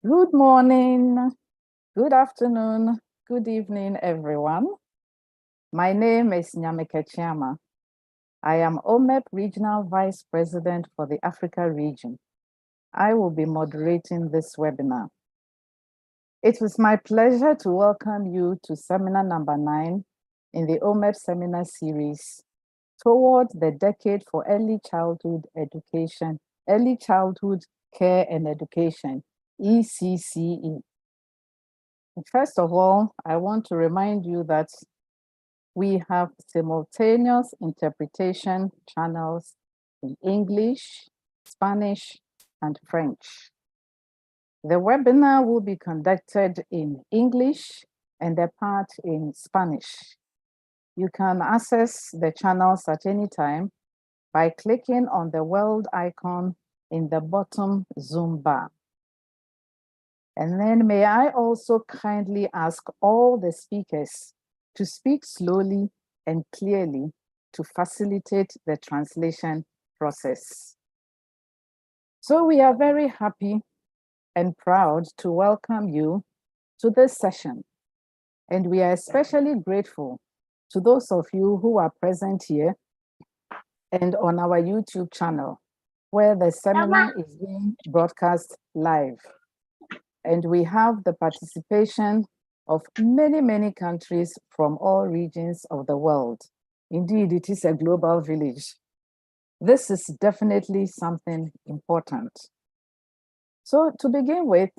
Good morning, good afternoon, good evening, everyone. My name is Nyamikeh Kyiamah. I am OMEP Regional Vice President for the Africa region. I will be moderating this webinar. It is my pleasure to welcome you to seminar number 9 in the OMEP seminar series toward the Decade for Early Childhood Education, Early Childhood Care and Education, ECCE. First of all, I want to remind you that we have simultaneous interpretation channels in English, Spanish, and French. The webinar will be conducted in English and a part in Spanish. You can access the channels at any time by clicking on the world icon in the bottom Zoom bar. And then may I also kindly ask all the speakers to speak slowly and clearly to facilitate the translation process. So we are very happy and proud to welcome you to this session. And we are especially grateful to those of you who are present here and on our YouTube channel, where the seminar is being broadcast live. And we have the participation of many, many countries from all regions of the world. Indeed, it is a global village. This is definitely something important. So to begin with,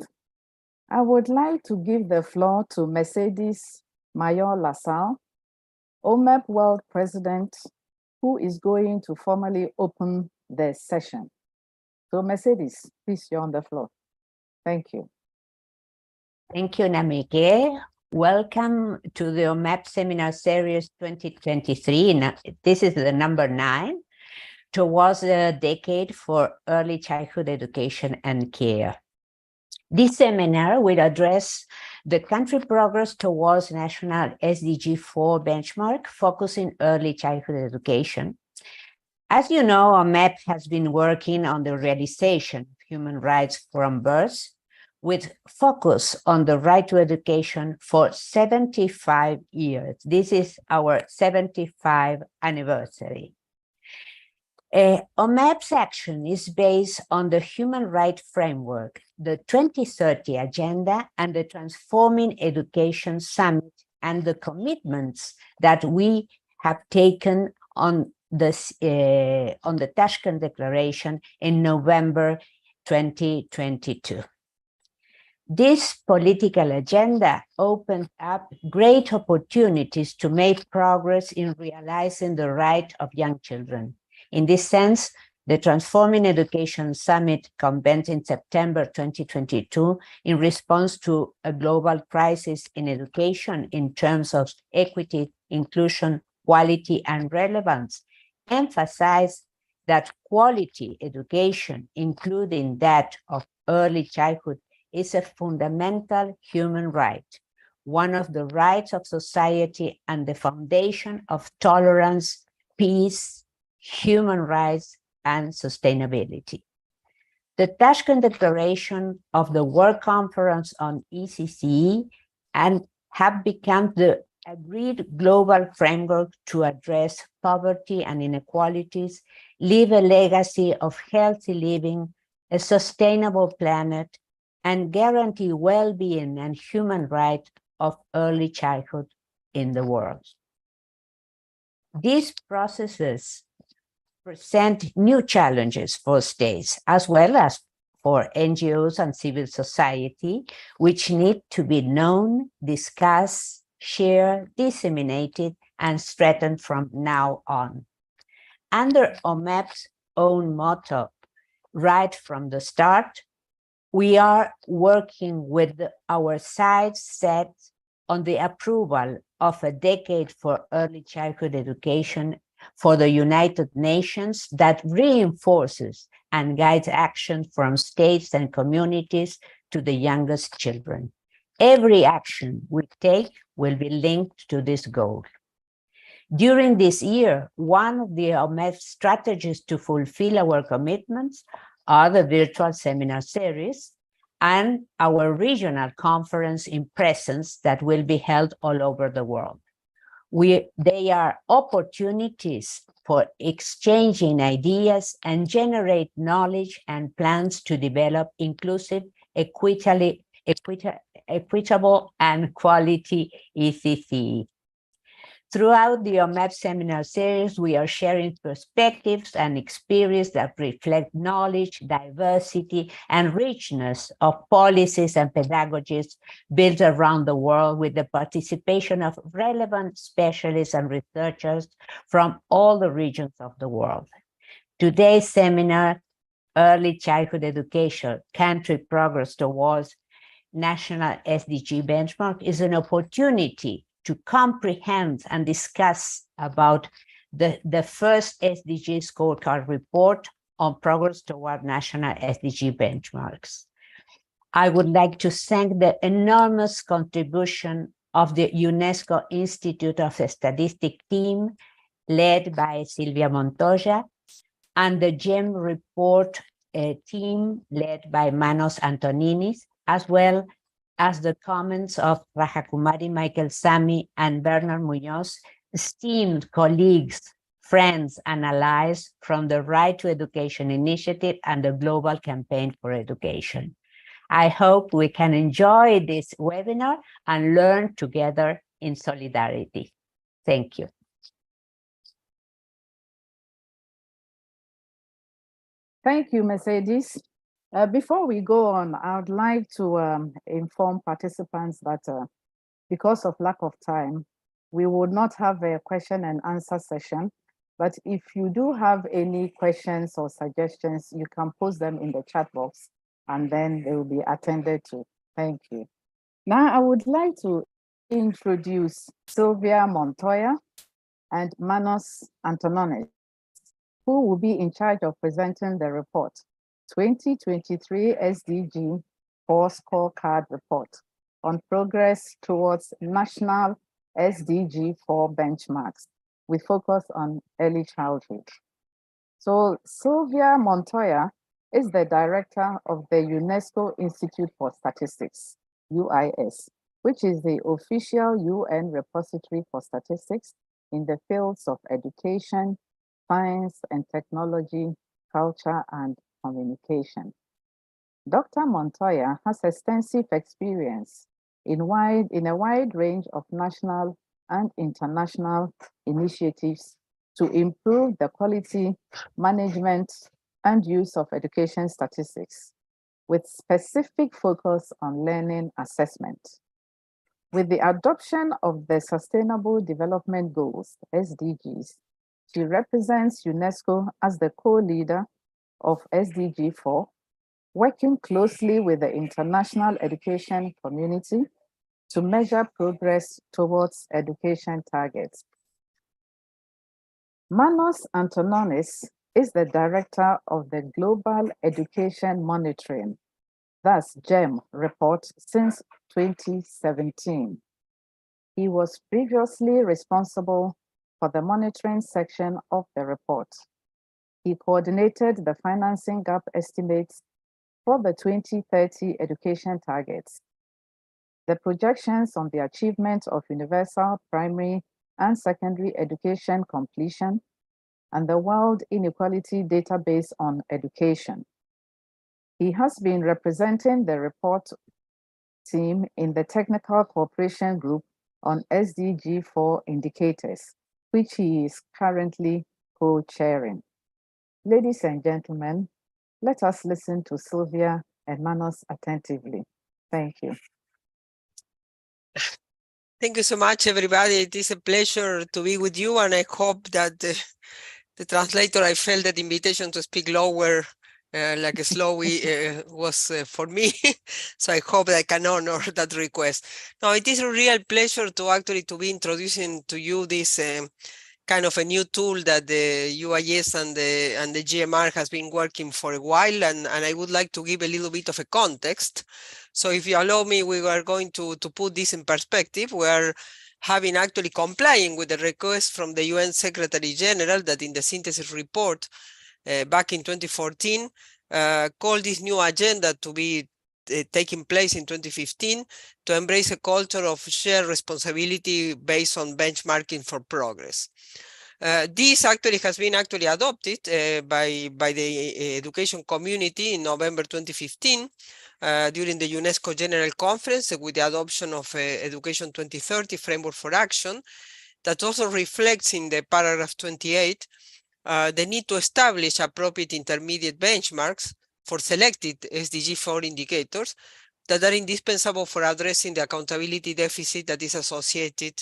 I would like to give the floor to Mercedes Mayol Lassalle, OMEP World President, who is going to formally open the session. So Mercedes, please, you're on the floor. Thank you. Thank you, Nyamikeh. Welcome to the OMEP Seminar Series 2023. This is the number 9, towards a decade for early childhood education and care. This seminar will address the country progress towards national SDG 4 benchmark, focusing early childhood education. As you know, OMEP has been working on the realization of human rights from birth, with focus on the right to education for 75 years. This is our 75th anniversary. OMEP's action is based on the Human Rights Framework, the 2030 Agenda, and the Transforming Education Summit, and the commitments that we have taken on the Tashkent Declaration in November 2022. This political agenda opens up great opportunities to make progress in realizing the right of young children. In this sense, the Transforming Education Summit convened in September 2022 in response to a global crisis in education in terms of equity, inclusion, quality, and relevance, emphasized that quality education, including that of early childhood, is a fundamental human right, one of the rights of society and the foundation of tolerance, peace, human rights, and sustainability. The Tashkent Declaration of the World Conference on ECCE and have become the agreed global framework to address poverty and inequalities, leave a legacy of healthy living, a sustainable planet, and guarantee well-being and human rights of early childhood in the world. These processes present new challenges for states, as well as for NGOs and civil society, which need to be known, discussed, shared, disseminated, and strengthened from now on. Under OMEP's own motto, right from the start, we are working with our sights set on the approval of a decade for early childhood education for the United Nations that reinforces and guides action from states and communities to the youngest children. Every action we take will be linked to this goal. During this year, one of the OMEP strategies to fulfill our commitments are the virtual seminar series and our regional conference in presence that will be held all over the world. They are opportunities for exchanging ideas and generate knowledge and plans to develop inclusive, equitable, and quality ECCE. Throughout the OMEP seminar series, we are sharing perspectives and experience that reflect knowledge, diversity, and richness of policies and pedagogies built around the world with the participation of relevant specialists and researchers from all the regions of the world. Today's seminar, Early Childhood Education, Country Progress Towards National SDG Benchmark, is an opportunity to comprehend and discuss about the first SDG scorecard report on progress toward national SDG benchmarks. I would like to thank the enormous contribution of the UNESCO Institute of Statistics team, led by Silvia Montoya, and the GEM report a team led by Manos Antoninis, as well as the comments of Rajakumari Michaelsamy and Vernor Muñoz, esteemed colleagues, friends, and allies from the Right to Education Initiative and the Global Campaign for Education. I hope we can enjoy this webinar and learn together in solidarity. Thank you. Thank you, Mercedes. Before we go on, I would like to inform participants that because of lack of time, we would not have a question and answer session. But if you do have any questions or suggestions, you can post them in the chat box and then they will be attended to. Thank you. Now, I would like to introduce Silvia Montoya and Manos Antoninis, who will be in charge of presenting the report, 2023 SDG 4 Scorecard Report on progress towards national SDG 4 benchmarks with focus on early childhood. So Silvia Montoya is the director of the UNESCO Institute for Statistics, UIS, which is the official UN repository for statistics in the fields of education, science and technology, culture, and communication. Dr. Montoya has extensive experience in a wide range of national and international initiatives to improve the quality, management, and use of education statistics, with specific focus on learning assessment. With the adoption of the Sustainable Development Goals, SDGs, she represents UNESCO as the co-leader of SDG 4, working closely with the international education community to measure progress towards education targets. Manos Antoninis is the director of the Global Education Monitoring, thus GEM report since 2017. He was previously responsible for the monitoring section of the report. He coordinated the financing gap estimates for the 2030 education targets, the projections on the achievement of universal primary and secondary education completion, and the World Inequality Database on Education. He has been representing the report team in the Technical Cooperation Group on SDG 4 indicators, which he is currently co-chairing. Ladies and gentlemen, let us listen to Silvia and Manos attentively. Thank you. Thank you so much, everybody. It is a pleasure to be with you, and I hope that the translator, I felt that invitation to speak lower, like slowly, was for me. So I hope I can honor that request. Now, it is a real pleasure to actually be introducing to you this kind of a new tool that the UIS and the GMR has been working for a while, and I would like to give a little bit of a context. So if you allow me, we are going to put this in perspective. We are having actually complying with the request from the UN Secretary General that in the synthesis report back in 2014 called this new agenda to be taking place in 2015 to embrace a culture of shared responsibility based on benchmarking for progress. This actually has been adopted by the education community in November 2015 during the UNESCO General Conference with the adoption of Education 2030 Framework for Action that also reflects in the paragraph 28 the need to establish appropriate intermediate benchmarks for selected SDG 4 indicators that are indispensable for addressing the accountability deficit that is associated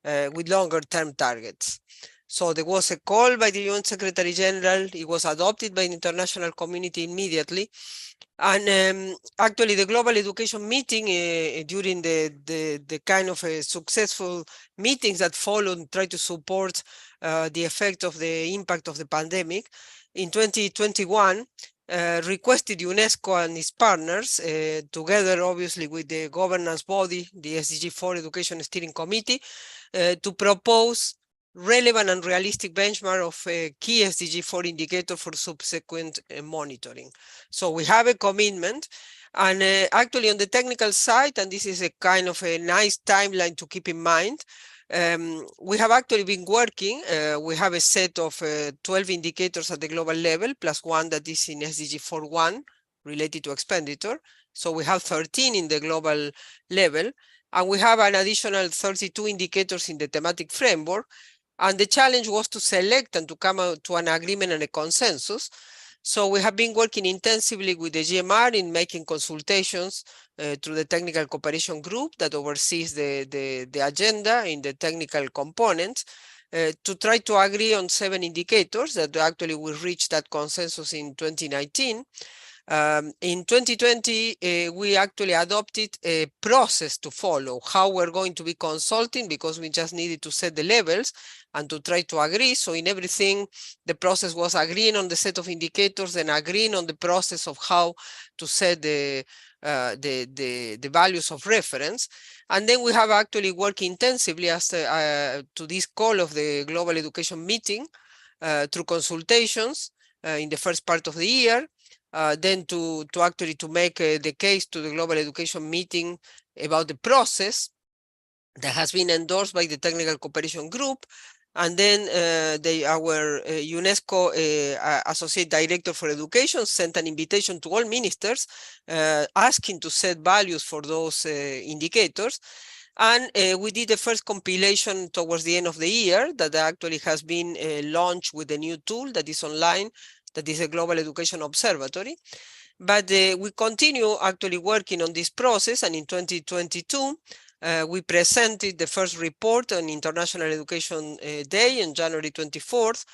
with longer-term targets. So there was a call by the UN Secretary General. It was adopted by the international community immediately. And actually, the Global Education Meeting, during the kind of successful meetings that followed, try to support the effect of the impact of the pandemic, in 2021, requested UNESCO and its partners, together obviously with the governance body, the SDG 4 Education Steering Committee, to propose relevant and realistic benchmark of key SDG 4 indicator for subsequent monitoring. So we have a commitment, and actually on the technical side, and this is a kind of a nice timeline to keep in mind, we have actually been working, we have a set of 12 indicators at the global level, plus one that is in SDG 4.1 related to expenditure. So we have 13 in the global level, and we have an additional 32 indicators in the thematic framework. And the challenge was to select and to come out to an agreement and a consensus. So we have been working intensively with the GMR in making consultations through the technical cooperation group that oversees the agenda in the technical components to try to agree on 7 indicators that actually we reached that consensus in 2019. In 2020, we actually adopted a process to follow how we're going to be consulting, because we just needed to set the levels and to try to agree. So in everything, the process was agreeing on the set of indicators and agreeing on the process of how to set the values of reference. And then we have actually worked intensively as to this call of the Global Education Meeting through consultations in the first part of the year. Then to actually to make the case to the Global Education Meeting about the process that has been endorsed by the Technical Cooperation Group. And then our UNESCO Associate Director for Education sent an invitation to all ministers asking to set values for those indicators. And we did the first compilation towards the end of the year that actually has been launched with a new tool that is online, that is a Global Education Observatory. But we continue actually working on this process, and in 2022, we presented the first report on International Education Day on January 24th,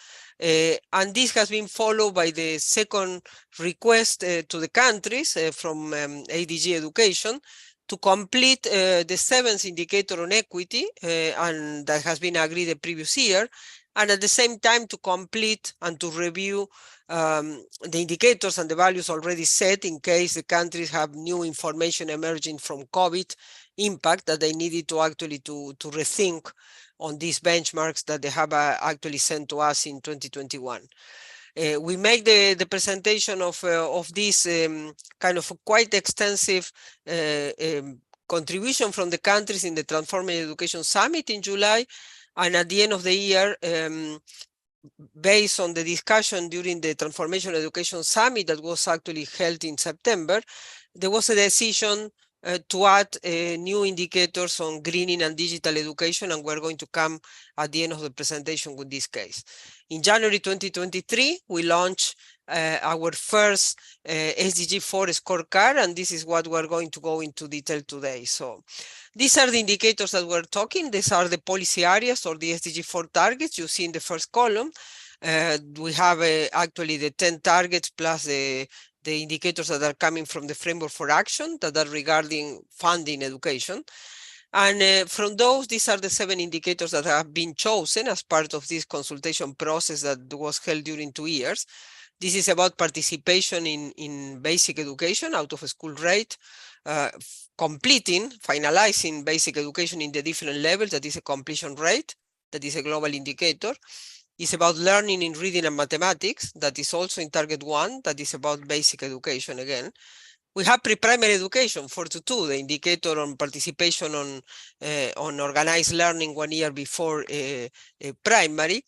and this has been followed by the second request to the countries from ADG Education to complete the 7th indicator on equity, and that has been agreed the previous year, and at the same time to complete and to review the indicators and the values already set in case the countries have new information emerging from COVID impact that they needed to actually to rethink on these benchmarks that they have actually sent to us in 2021. We made the presentation of this kind of quite extensive contribution from the countries in the Transforming Education Summit in July, and at the end of the year, based on the discussion during the Transformation Education Summit that was actually held in September, there was a decision to add new indicators on greening and digital education, and we're going to come at the end of the presentation with this case. In January 2023, we launched our first SDG 4 scorecard, and this is what we're going to go into detail today. So these are the indicators that we're talking. These are the policy areas or the SDG 4 targets you see in the first column. We have actually the 10 targets plus the indicators that are coming from the framework for action that are regarding funding education. And from those, these are the 7 indicators that have been chosen as part of this consultation process that was held during 2 years. This is about participation in basic education, out of school rate, finalizing basic education in the different levels, that is a completion rate, that is a global indicator. It's about learning in reading and mathematics, that is also in target 1, that is about basic education again. We have pre-primary education, 4.2, the indicator on participation on organized learning 1 year before primary.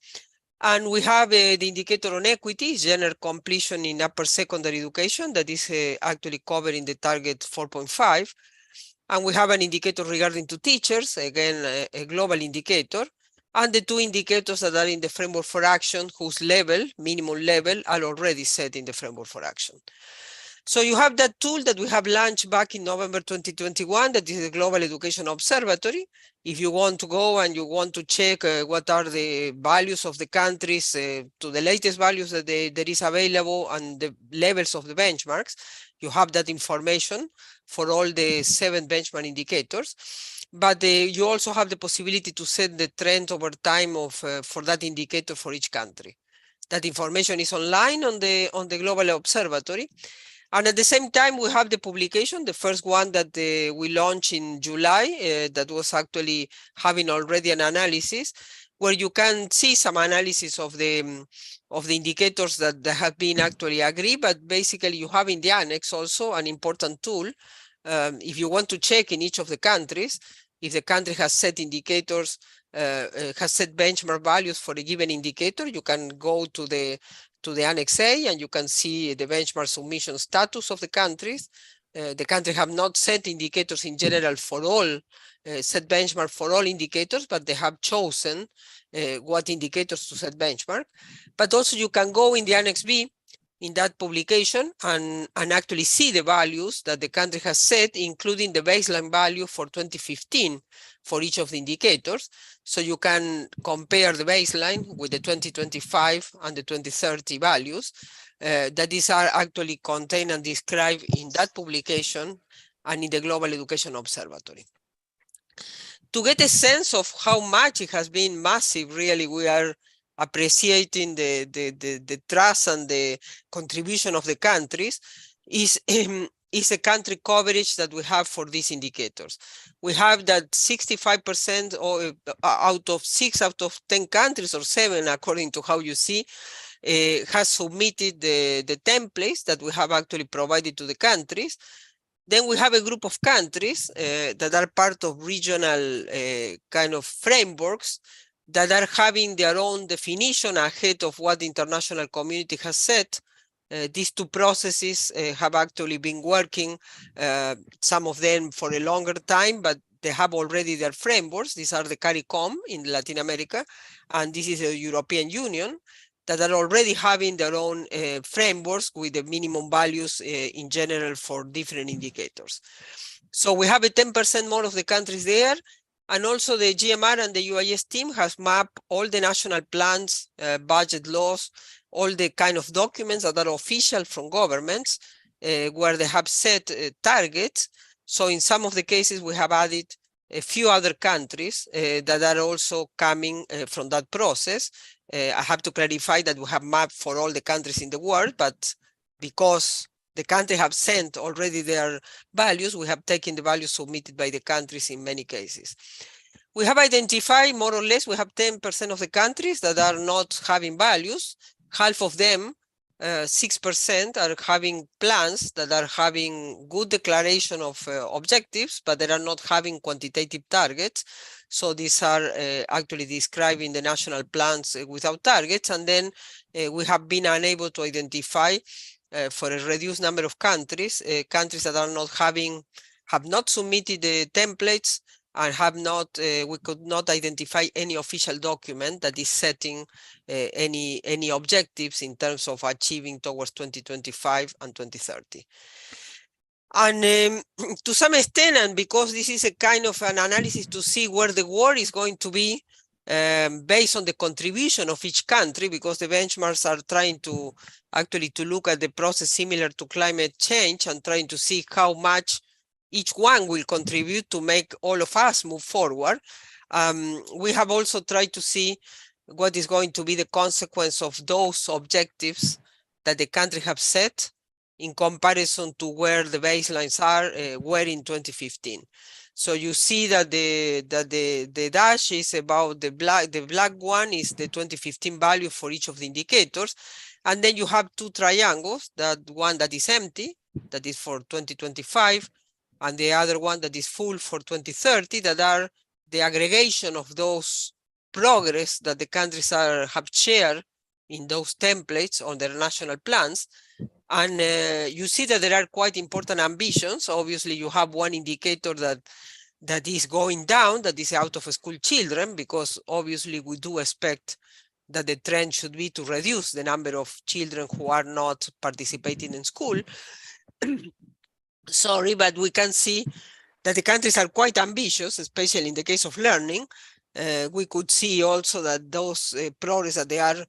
And we have the indicator on equity, gender completion in upper secondary education, that is actually covered in the target 4.5. And we have an indicator regarding to teachers, again, a global indicator, and the 2 indicators that are in the framework for action, whose level, minimum level, are already set in the framework for action. So you have that tool that we have launched back in November 2021, that is the Global Education Observatory. If you want to go and you want to check what are the values of the countries to the latest values that there is available and the levels of the benchmarks, you have that information for all the 7 benchmark indicators. But you also have the possibility to set the trend over time of for that indicator for each country. That information is online on the Global Observatory. And at the same time, we have the publication, the first one that we launched in July, that was actually having already an analysis, where you can see some analysis of the indicators that have been actually agreed, but basically you have in the annex also an important tool. If you want to check in each of the countries, if the country has set indicators, has set benchmark values for a given indicator, you can go to the Annex A and you can see the benchmark submission status of the countries. The country have not set indicators in general for all, set benchmark for all indicators, but they have chosen what indicators to set benchmark. But also you can go in the Annex B in that publication and actually see the values that the country has set, including the baseline value for 2015 for each of the indicators. So you can compare the baseline with the 2025 and the 2030 values. That these are actually contained and described in that publication and in the Global Education Observatory. To get a sense of how much it has been massive, really, we are appreciating the trust and the contribution of the countries, is a country coverage that we have for these indicators. We have that 65% or out of 6 out of 10 countries, or 7 according to how you see, has submitted the templates that we have actually provided to the countries. Then we have a group of countries that are part of regional kind of frameworks that are having their own definition ahead of what the international community has set. These two processes have actually been working, some of them for a longer time, but they have already their frameworks. These are the CARICOM in Latin America, and this is the European Union, that are already having their own frameworks with the minimum values in general for different indicators. So we have a 10% more of the countries there. And also the GMR and the UIS team has mapped all the national plans, budget laws, all the kind of documents that are official from governments, where they have set targets. So in some of the cases, we have added a few other countries that are also coming from that process. I have to clarify that we have mapped for all the countries in the world, but because the country have sent already their values, we have taken the values submitted by the countries in many cases. We have identified more or less, we have 10% of the countries that are not having values. Half of them, 6%, are having plans that are having good declaration of objectives, but they are not having quantitative targets. So these are actually describing the national plans without targets. And then we have been unable to identify for a reduced number of countries, countries that are not having, have not submitted the templates and have not, we could not identify any official document that is setting any objectives in terms of achieving towards 2025 and 2030. And to some extent, and because this is a kind of an analysis to see where the world is going to be, based on the contribution of each country, because the benchmarks are trying to actually to look at the process similar to climate change and trying to see how much each one will contribute to make all of us move forward. We have also tried to see what is going to be the consequence of those objectives that the country have set in comparison to where the baselines are, were in 2015. So you see that the dash is about the black one is the 2015 value for each of the indicators. And then you have two triangles, that one that is empty, that is for 2025, and the other one that is full for 2030, that are the aggregation of those progress that the countries have shared in those templates on their national plans. And you see that there are quite important ambitions. Obviously, you have one indicator that is going down, that is out of school children, because obviously we do expect that the trend should be to reduce the number of children who are not participating in school. Sorry, but we can see that the countries are quite ambitious, especially in the case of learning. We could see also that those progress that they are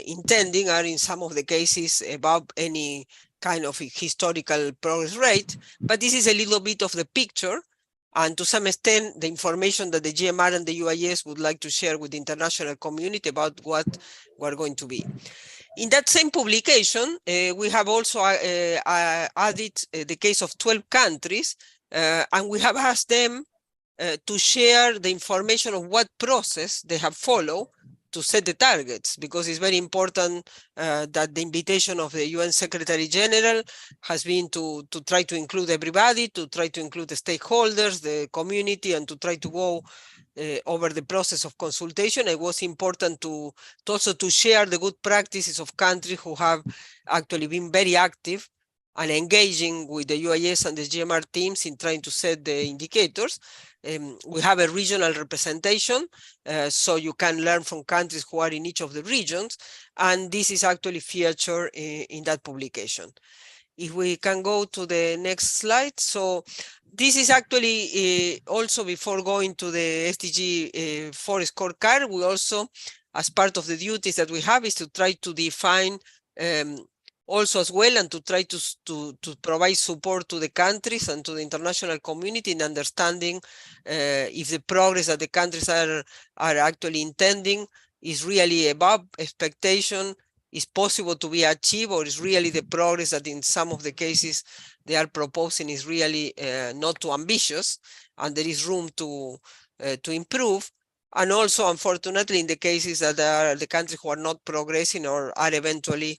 intending are in some of the cases above any kind of historical progress rate. But this is a little bit of the picture. And to some extent, the information that the GMR and the UIS would like to share with the international community about what we're going to be. In that same publication, we have also added the case of 12 countries, and we have asked them to share the information of what process they have followed to set the targets, because it's very important that the invitation of the UN Secretary General has been to try to include everybody, to try to include the stakeholders, the community, and to try to go over the process of consultation. It was important to also to share the good practices of countries who have actually been very active and engaging with the UIS and the GMR teams in trying to set the indicators. We have a regional representation, so you can learn from countries who are in each of the regions, and this is actually featured in that publication. If we can go to the next slide. So this is actually also, before going to the SDG 4 scorecard, we also, as part of the duties that we have, is to try to define also as well, and to try to provide support to the countries and to the international community in understanding if the progress that the countries are actually intending is really above expectation, is possible to be achieved, or is really the progress that in some of the cases they are proposing is really not too ambitious, and there is room to improve. And also, unfortunately, in the cases that are the countries who are not progressing or are eventually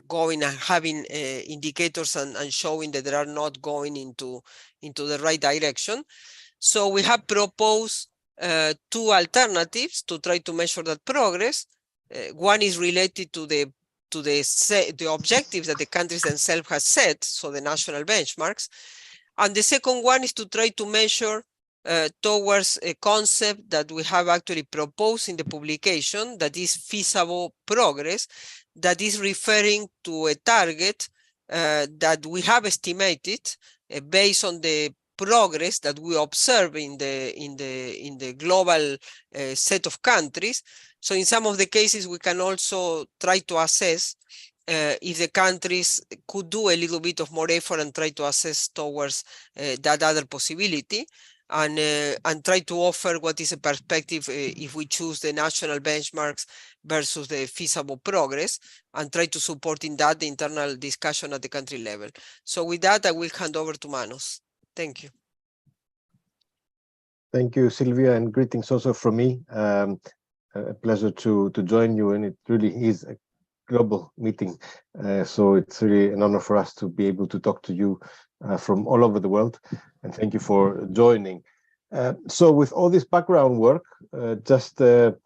going and having indicators and showing that they are not going into the right direction. So we have proposed two alternatives to try to measure that progress. One is related to the objectives that the countries themselves have set, so the national benchmarks. And the second one is to try to measure towards a concept that we have actually proposed in the publication, that is feasible progress, that is referring to a target that we have estimated based on the progress that we observe in the global set of countries. So in some of the cases, we can also try to assess if the countries could do a little bit of more effort and try to assess towards that other possibility, and try to offer what is a perspective if we choose the national benchmarks versus the feasible progress, and try to support in that the internal discussion at the country level. So with that, I will hand over to Manos. Thank you. Thank you, Silvia, and greetings also from me. A pleasure to join you, and it really is a global meeting. So it's really an honor for us to be able to talk to you from all over the world, and thank you for joining. So with all this background work, just a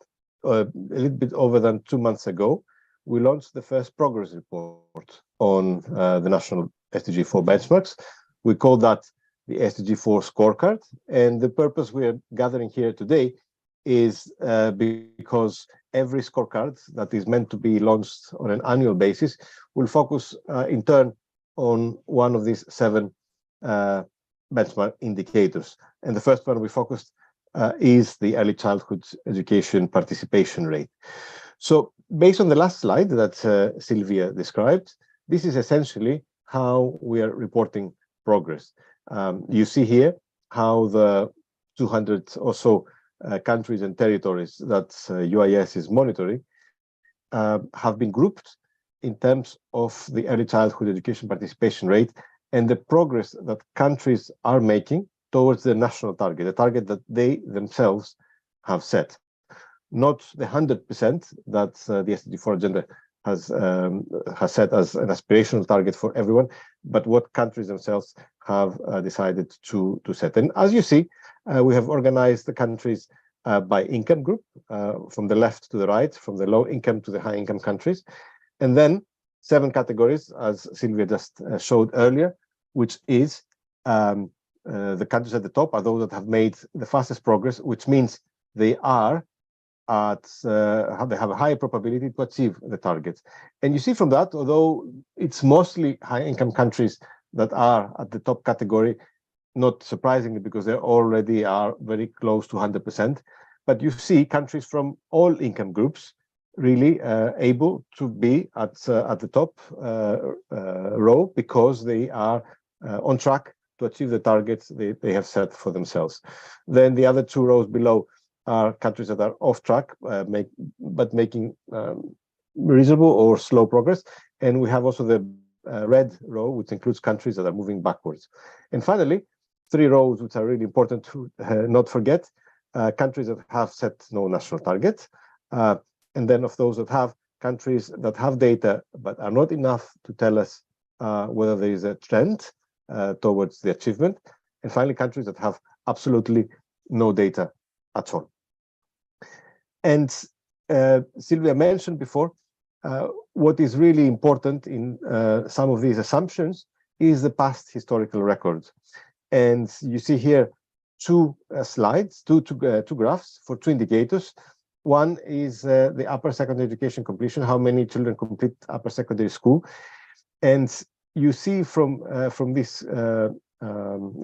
little bit over than 2 months ago, we launched the first progress report on the national SDG 4 benchmarks. We call that the SDG 4 scorecard, and the purpose we are gathering here today is because every scorecard that is meant to be launched on an annual basis will focus in turn on one of these 7 benchmark indicators. And the first one we focused is the early childhood education participation rate. So based on the last slide that Silvia described, this is essentially how we are reporting progress. You see here how the 200 or so countries and territories that UIS is monitoring have been grouped in terms of the early childhood education participation rate and the progress that countries are making towards the national target, the target that they themselves have set. Not the 100% that the SDG 4 agenda has set as an aspirational target for everyone, but what countries themselves have decided to set. And as you see, we have organized the countries by income group, from the left to the right, from the low income to the high income countries, and then 7 categories, as Silvia just showed earlier, which is the countries at the top are those that have made the fastest progress, which means they are they have a higher probability to achieve the targets. And you see from that, although it's mostly high income countries that are at the top category, not surprisingly, because they already are very close to 100%, but you see countries from all income groups really able to be at the top row, because they are on track to achieve the targets they have set for themselves. Then the other 2 rows below are countries that are off track, but making reasonable or slow progress. And we have also the red row, which includes countries that are moving backwards. And finally, three rows which are really important to not forget. Countries that have set no national target, and then of those that have, countries that have data but are not enough to tell us whether there is a trend towards the achievement, and finally countries that have absolutely no data at all. And Silvia mentioned before, what is really important in some of these assumptions is the past historical records. And you see here two slides, two graphs for two indicators. One is the upper secondary education completion, how many children complete upper secondary school. And you see from this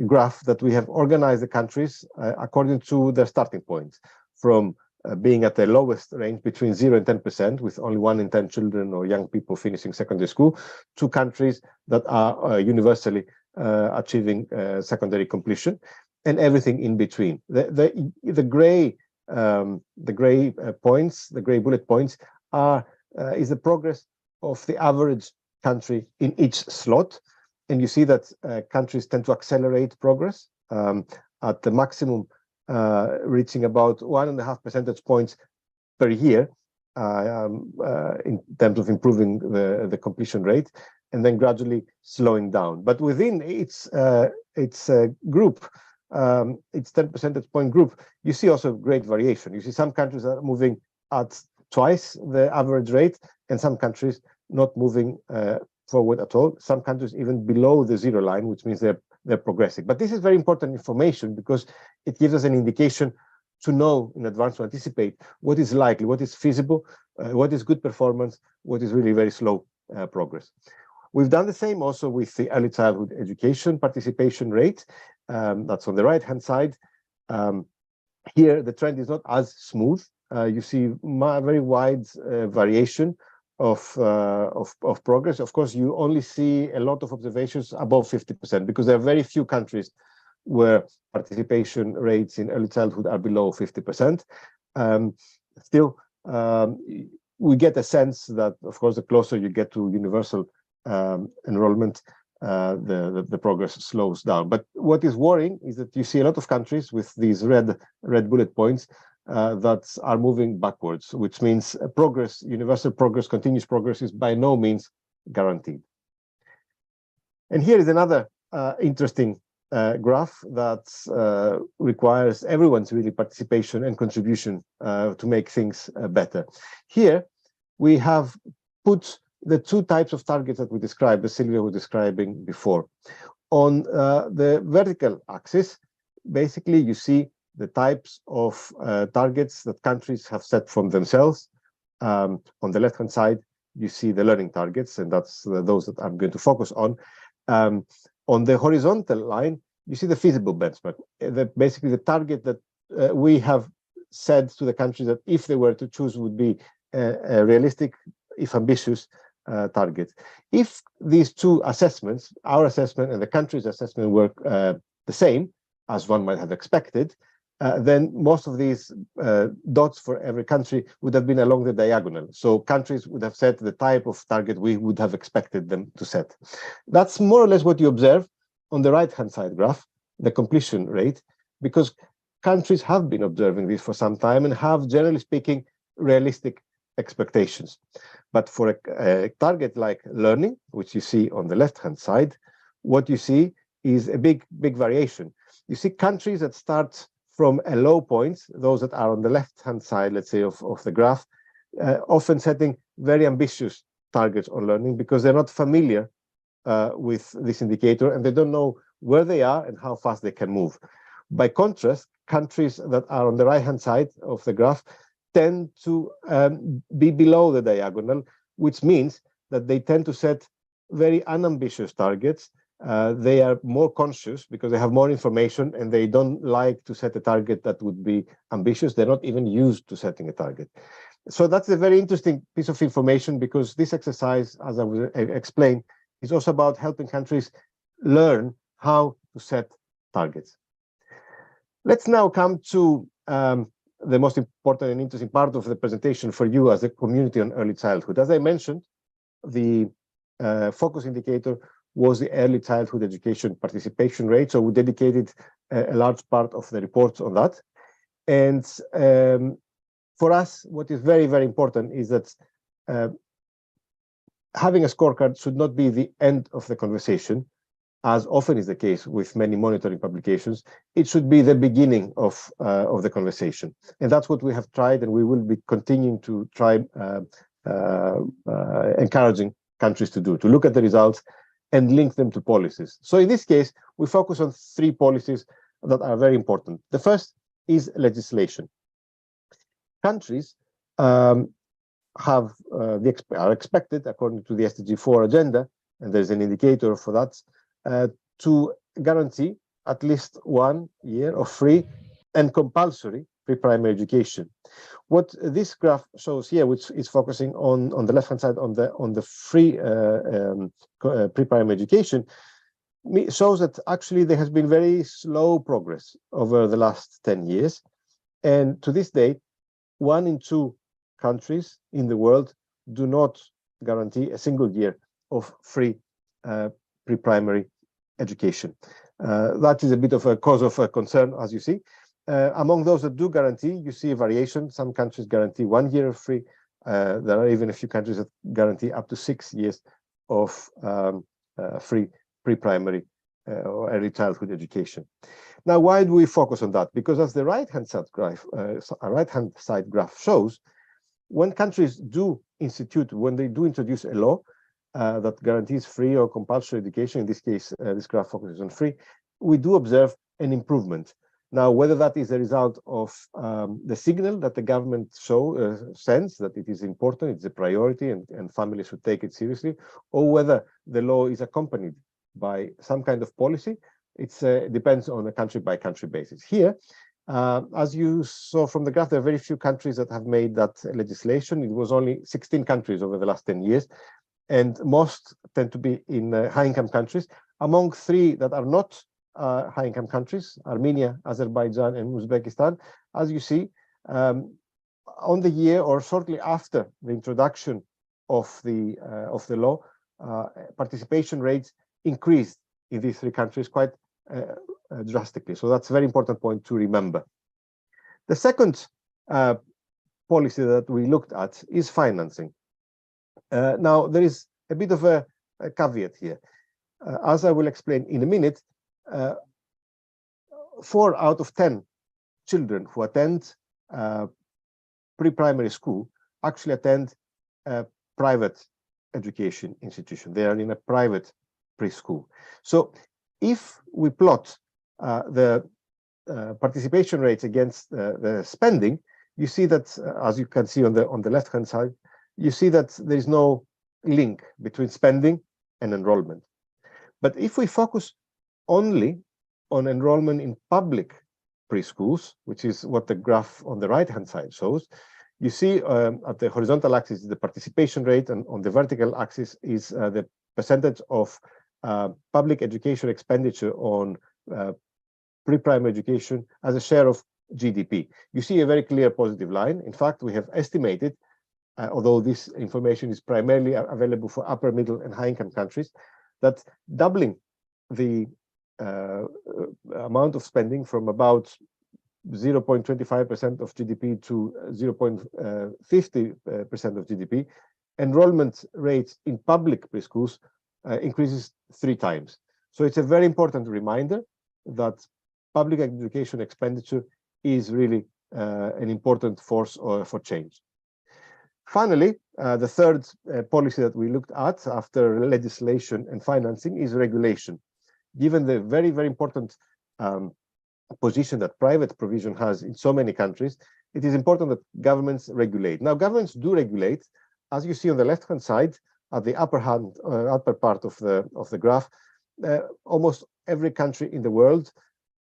graph that we have organized the countries according to their starting point, from being at the lowest range between 0 and 10%, with only 1 in 10 children or young people finishing secondary school, to countries that are universally achieving secondary completion, and everything in between. The gray points, the gray bullet points, is the progress of the average country in each slot, and you see that countries tend to accelerate progress at the maximum, reaching about 1.5 percentage points per year in terms of improving the completion rate, and then gradually slowing down. But within its group, its 10 percentage point group, you see also great variation. You see some countries are moving at twice the average rate, and some countries not moving forward at all. Some countries even below the zero line, which means they're progressing. But this is very important information because it gives us an indication to know in advance, to anticipate what is likely, what is feasible, what is good performance, what is really very slow progress. We've done the same also with the early childhood education participation rate. That's on the right-hand side. Here, the trend is not as smooth. You see very wide variation of progress. Of course, you only see a lot of observations above 50% because there are very few countries where participation rates in early childhood are below 50%. Still, we get a sense that, of course, the closer you get to universal enrollment, the progress slows down. But what is worrying is that you see a lot of countries with these red bullet points that are moving backwards, which means progress, universal progress, continuous progress is by no means guaranteed. And here is another interesting graph that requires everyone's really participation and contribution to make things better. Here we have put the two types of targets that we described, as Silvia was describing before. On the vertical axis, basically you see the types of targets that countries have set from themselves. On the left-hand side, you see the learning targets, and that's those that I'm going to focus on. On the horizontal line, you see the feasible benchmark, basically the target that we have said to the countries that if they were to choose would be a realistic, if ambitious, target. If these two assessments, our assessment and the country's assessment, were the same, as one might have expected, then most of these dots for every country would have been along the diagonal. So countries would have set the type of target we would have expected them to set. That's more or less what you observe on the right-hand side graph, the completion rate, because countries have been observing this for some time and have, generally speaking, realistic expectations. But for a target like learning, which you see on the left-hand side, what you see is a big variation. You see countries that start from a low point, those that are on the left-hand side, let's say, of the graph, often setting very ambitious targets on learning because they're not familiar with this indicator and they don't know where they are and how fast they can move. By contrast, countries that are on the right-hand side of the graph tend to be below the diagonal, which means that they tend to set very unambitious targets. They are more conscious because they have more information and they don't like to set a target that would be ambitious. They're not even used to setting a target. So that's a very interesting piece of information because this exercise, as I will explain, is also about helping countries learn how to set targets. Let's now come to the most important and interesting part of the presentation for you as a community on early childhood. As I mentioned, the focus indicator was the early childhood education participation rate. So we dedicated a large part of the report on that. And for us, what is very, very important is that having a scorecard should not be the end of the conversation, as often is the case with many monitoring publications. It should be the beginning of the conversation. And that's what we have tried, and we will be continuing to try encouraging countries to do, to look at the results and link them to policies. So in this case, we focus on 3 policies that are very important. The first is legislation. Countries are expected, according to the SDG 4 agenda, and there's an indicator for that, to guarantee at least 1 year of free and compulsory pre-primary education. What this graph shows here, which is focusing on the left-hand side on the free pre-primary education, shows that actually there has been very slow progress over the last 10 years. And to this date, 1 in 2 countries in the world do not guarantee a single year of free pre-primary education. That is a bit of a cause of concern, as you see. Among those that do guarantee, you see a variation. Some countries guarantee 1 year of free. There are even a few countries that guarantee up to 6 years of free pre-primary or early childhood education. Now, why do we focus on that? Because as the right-hand side graph shows, when countries do when they do introduce a law that guarantees free or compulsory education, in this case, this graph focuses on free, we do observe an improvement. Now, whether that is a result of the signal that the government sends that it is important, it's a priority, and families should take it seriously, or whether the law is accompanied by some kind of policy, it depends on a country-by-country basis. Here, as you saw from the graph, there are very few countries that have made that legislation. It was only 16 countries over the last 10 years, and most tend to be in high-income countries. Among 3 that are not high-income countries, Armenia, Azerbaijan, and Uzbekistan, as you see, on the year or shortly after the introduction of the law, participation rates increased in these 3 countries quite drastically. So that's a very important point to remember. The second policy that we looked at is financing. Now, there is a bit of a caveat here. As I will explain in a minute, 4 out of 10 children who attend pre-primary school actually attend a private education institution. They are in a private preschool. So if we plot the participation rates against the spending, you see that, as you can see on the left-hand side, you see that there is no link between spending and enrollment. But if we focus only on enrollment in public preschools, which is what the graph on the right-hand side shows, you see at the horizontal axis is the participation rate, and on the vertical axis is the percentage of public education expenditure on pre-primary education as a share of GDP. You see a very clear positive line. In fact, we have estimated, although this information is primarily available for upper, middle, and high-income countries, that doubling the amount of spending from about 0.25% of GDP to 0.50% of GDP, enrollment rates in public preschools increases 3 times. So it's a very important reminder that public education expenditure is really an important force for change. Finally, the third policy that we looked at after legislation and financing is regulation. Given the very, very important position that private provision has in so many countries, it is important that governments regulate. Now, governments do regulate, as you see on the left-hand side, at the upper part of the graph. Almost every country in the world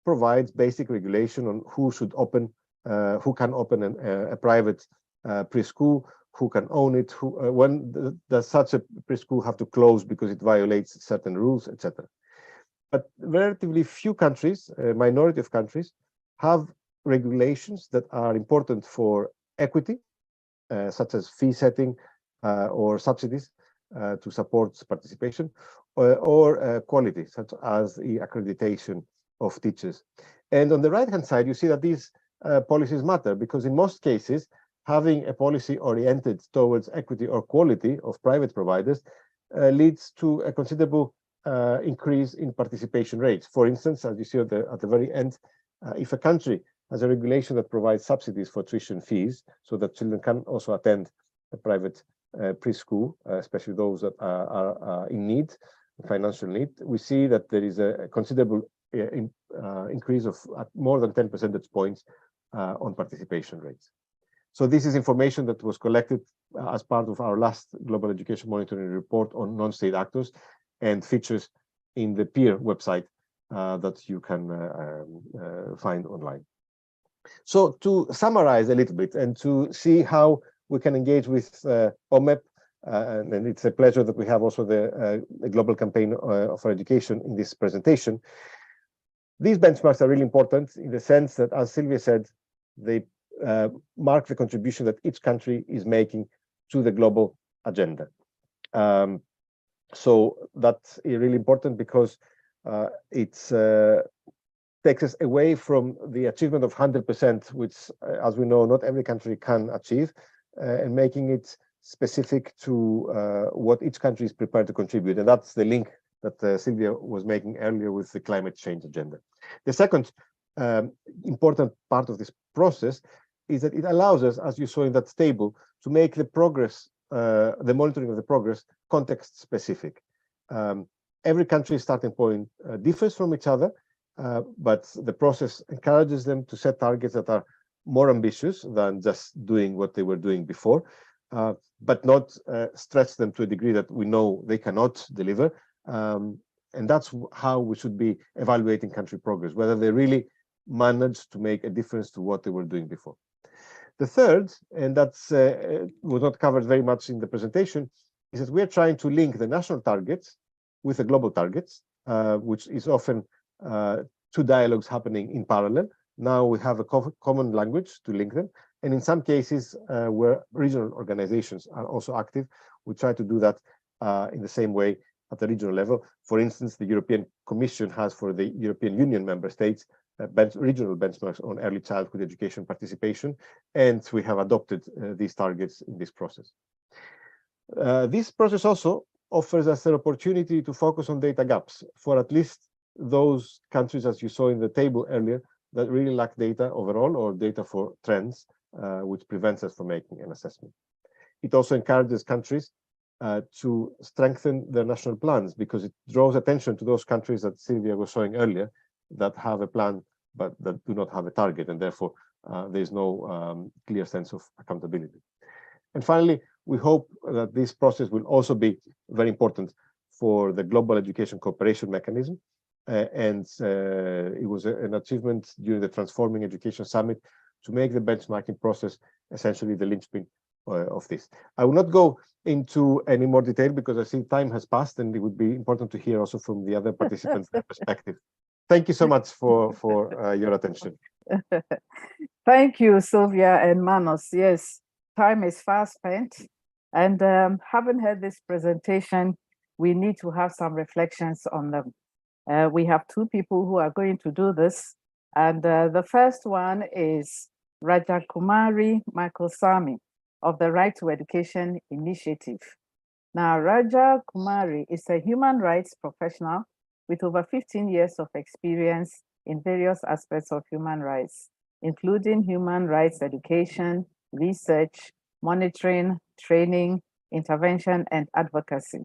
provides basic regulation on who should open, who can open a private preschool, who can own it, when does such a preschool have to close because it violates certain rules, etc. But relatively few countries, a minority of countries, have regulations that are important for equity, such as fee setting or subsidies to support participation, or quality, such as the accreditation of teachers. And on the right-hand side, you see that these policies matter, because in most cases, having a policy oriented towards equity or quality of private providers leads to a considerable increase in participation rates. For instance, as you see at the very end, if a country has a regulation that provides subsidies for tuition fees so that children can also attend a private preschool, especially those that are in need, financial need, we see that there is a considerable increase of more than 10 percentage points on participation rates. So this is information that was collected as part of our last Global Education Monitoring Report on non-state actors, and features in the PEER website that you can find online. So to summarize a little bit and to see how we can engage with OMEP, and it's a pleasure that we have also the Global Campaign for Education in this presentation. These benchmarks are really important in the sense that, as Silvia said, they mark the contribution that each country is making to the global agenda. So that's really important because it takes us away from the achievement of 100%, which, as we know, not every country can achieve, and making it specific to what each country is prepared to contribute. And that's the link that Silvia was making earlier with the climate change agenda. The second important part of this process is that it allows us, as you saw in that table, to make the progress, the monitoring of the progress, context specific. Every country's starting point differs from each other, but the process encourages them to set targets that are more ambitious than just doing what they were doing before, but not stretch them to a degree that we know they cannot deliver. And that's how we should be evaluating country progress, whether they really managed to make a difference to what they were doing before. The third, and that's was not covered very much in the presentation, is that we're trying to link the national targets with the global targets, which is often two dialogues happening in parallel. Now we have a common language to link them. And in some cases where regional organizations are also active, we try to do that in the same way at the regional level. For instance, the European Commission has, for the European Union member states, regional benchmarks on early childhood education participation, and we have adopted these targets in this process. This process also offers us an opportunity to focus on data gaps for at least those countries, as you saw in the table earlier, that really lack data overall or data for trends, which prevents us from making an assessment. It also encourages countries to strengthen their national plans, because it draws attention to those countries that Silvia was showing earlier that have a plan but that do not have a target, and therefore there is no clear sense of accountability. And finally, we hope that this process will also be very important for the global education cooperation mechanism, and it was an achievement during the Transforming Education Summit to make the benchmarking process essentially the linchpin of this. I will not go into any more detail because I see time has passed, and it would be important to hear also from the other participants' their perspective. Thank you so much for your attention. Thank you, Silvia and Manos. Yes, time is fast spent. And having heard this presentation, we need to have some reflections on them. We have two people who are going to do this. And the first one is Rajakumari Michaelsamy of the Right to Education Initiative. Now, Rajakumari is a human rights professional with over 15 years of experience in various aspects of human rights, including human rights education, research, monitoring, training, intervention, and advocacy.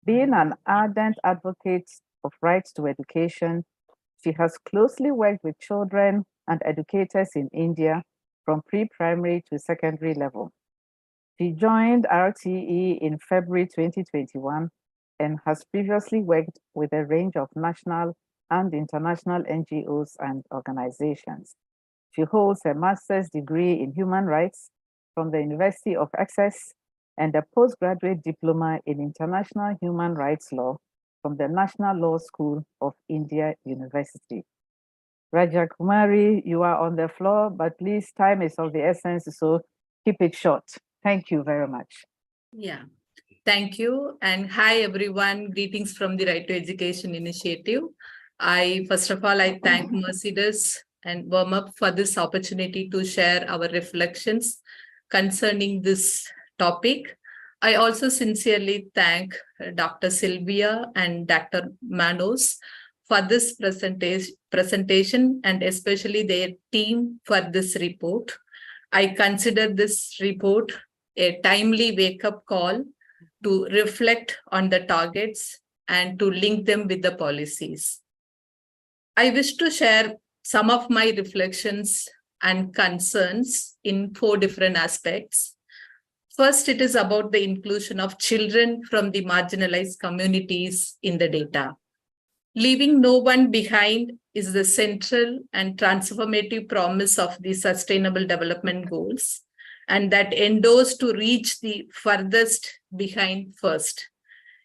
Being an ardent advocate of rights to education, she has closely worked with children and educators in India from pre-primary to secondary level. She joined RTE in February 2021 and has previously worked with a range of national and international NGOs and organizations. She holds a master's degree in human rights from the University of Essex and a postgraduate diploma in international human rights law from the National Law School of India University. Rajakumari, you are on the floor, but please, time is of the essence, so keep it short. Thank you very much. Yeah, Thank you. And hi, everyone. Greetings from the Right to Education Initiative. First of all, I thank Mercedes and OMEP for this opportunity to share our reflections concerning this topic. I also sincerely thank Dr. Silvia and Dr. Manos for this presentation and especially their team for this report. I consider this report a timely wake-up call to reflect on the targets and to link them with the policies. I wish to share some of my reflections and concerns in 4 different aspects. First, it is about the inclusion of children from the marginalized communities in the data. Leaving no one behind is the central and transformative promise of the Sustainable Development Goals, and that endures to reach the furthest behind first.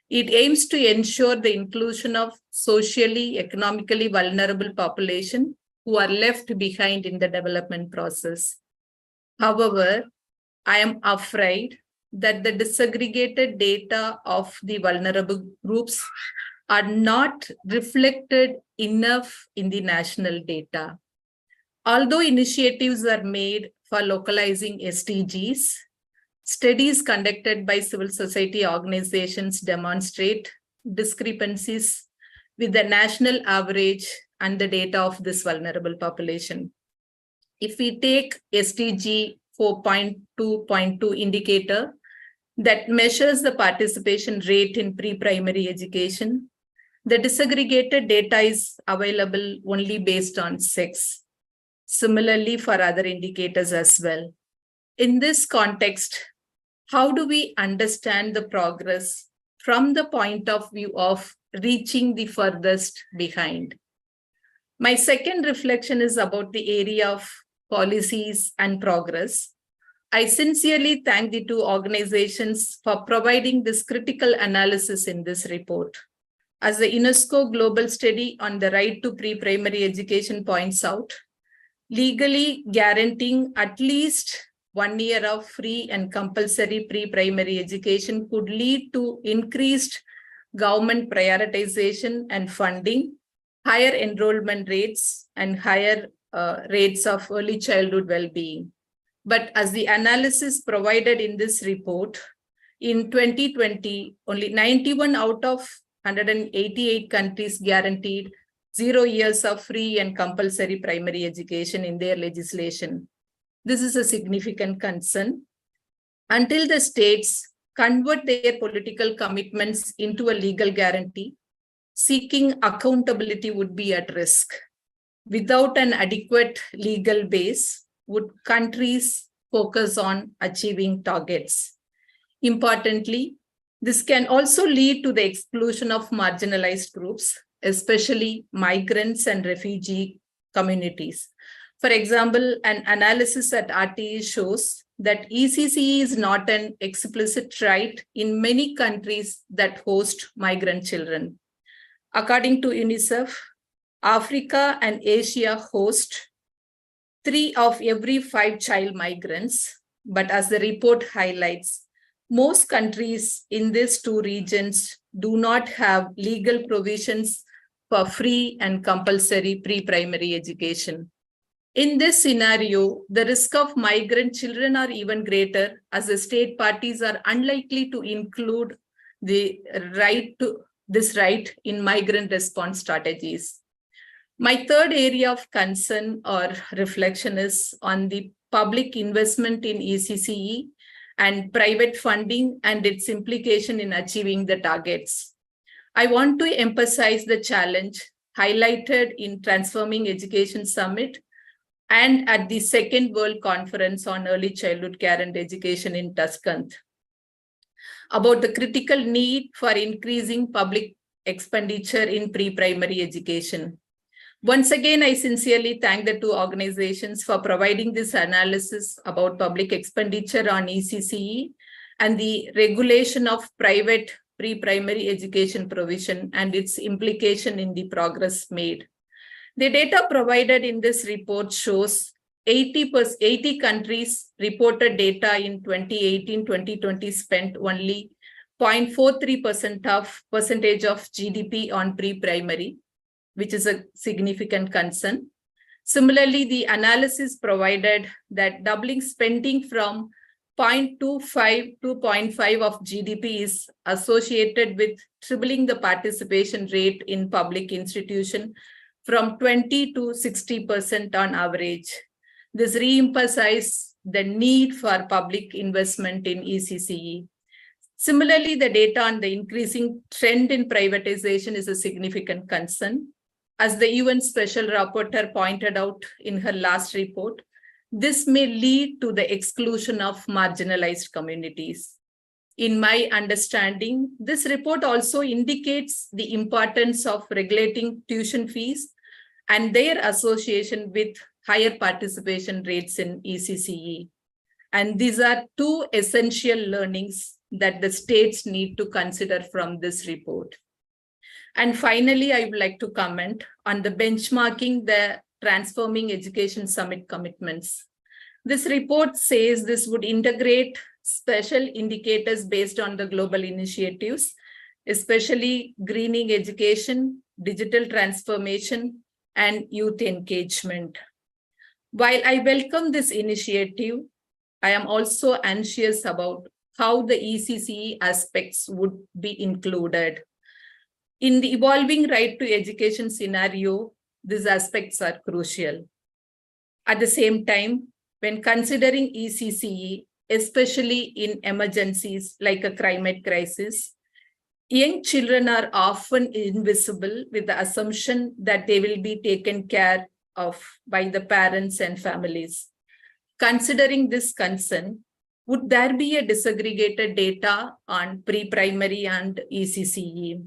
It aims to ensure the inclusion of socially, economically vulnerable population who are left behind in the development process. However, I am afraid that the disaggregated data of the vulnerable groups are not reflected enough in the national data. Although initiatives are made for localizing SDGs, studies conducted by civil society organizations demonstrate discrepancies with the national average and the data of this vulnerable population. If we take SDG 4.2.2 indicator that measures the participation rate in pre-primary education, the disaggregated data is available only based on sex. Similarly for other indicators as well. In this context, how do we understand the progress from the point of view of reaching the furthest behind? My second reflection is about the area of policies and progress. I sincerely thank the 2 organizations for providing this critical analysis in this report. As the UNESCO Global Study on the Right to Pre-Primary Education points out, legally guaranteeing at least 1 year of free and compulsory pre-primary education could lead to increased government prioritization and funding, higher enrollment rates, and higher rates of early childhood well-being. But as the analysis provided in this report, in 2020, only 91 out of 188 countries guaranteed 0 years of free and compulsory primary education in their legislation. This is a significant concern. Until the states convert their political commitments into a legal guarantee, seeking accountability would be at risk. Without an adequate legal base, would countries focus on achieving targets? Importantly, this can also lead to the exclusion of marginalized groups, especially migrants and refugee communities. For example, an analysis at RTE shows that ECCE is not an explicit right in many countries that host migrant children. According to UNICEF, Africa and Asia host 3 of every 5 child migrants, but as the report highlights, most countries in these 2 regions do not have legal provisions for free and compulsory pre-primary education. In this scenario, the risk of migrant children are even greater as the state parties are unlikely to include this right in migrant response strategies. My third area of concern or reflection is on the public investment in ECCE and private funding and its implication in achieving the targets. I want to emphasize the challenge highlighted in Transforming Education Summit and at the Second World Conference on Early Childhood Care and Education in Tashkent about the critical need for increasing public expenditure in pre-primary education. Once again, I sincerely thank the 2 organizations for providing this analysis about public expenditure on ECCE and the regulation of private pre-primary education provision and its implication in the progress made. The data provided in this report shows 80 countries reported data in 2018-2020 spent only 0.43% of GDP on pre-primary, which is a significant concern. Similarly, the analysis provided that doubling spending from 0.25 to 0.5 of GDP is associated with tripling the participation rate in public institutions from 20 to 60% on average. This re-emphasizes the need for public investment in ECCE. Similarly, the data on the increasing trend in privatization is a significant concern. As the UN Special Rapporteur pointed out in her last report, this may lead to the exclusion of marginalized communities. In my understanding, this report also indicates the importance of regulating tuition fees and their association with higher participation rates in ECCE. And these are two essential learnings that the states need to consider from this report. And finally, I would like to comment on the benchmarking the Transforming Education Summit commitments. This report says this would integrate special indicators based on the global initiatives, especially greening education, digital transformation, and youth engagement. While I welcome this initiative, I am also anxious about how the ECCE aspects would be included. In the evolving right to education scenario, these aspects are crucial. At the same time, when considering ECCE, especially in emergencies like a climate crisis, young children are often invisible with the assumption that they will be taken care of by the parents and families. Considering this concern, would there be a disaggregated data on pre-primary and ECCE?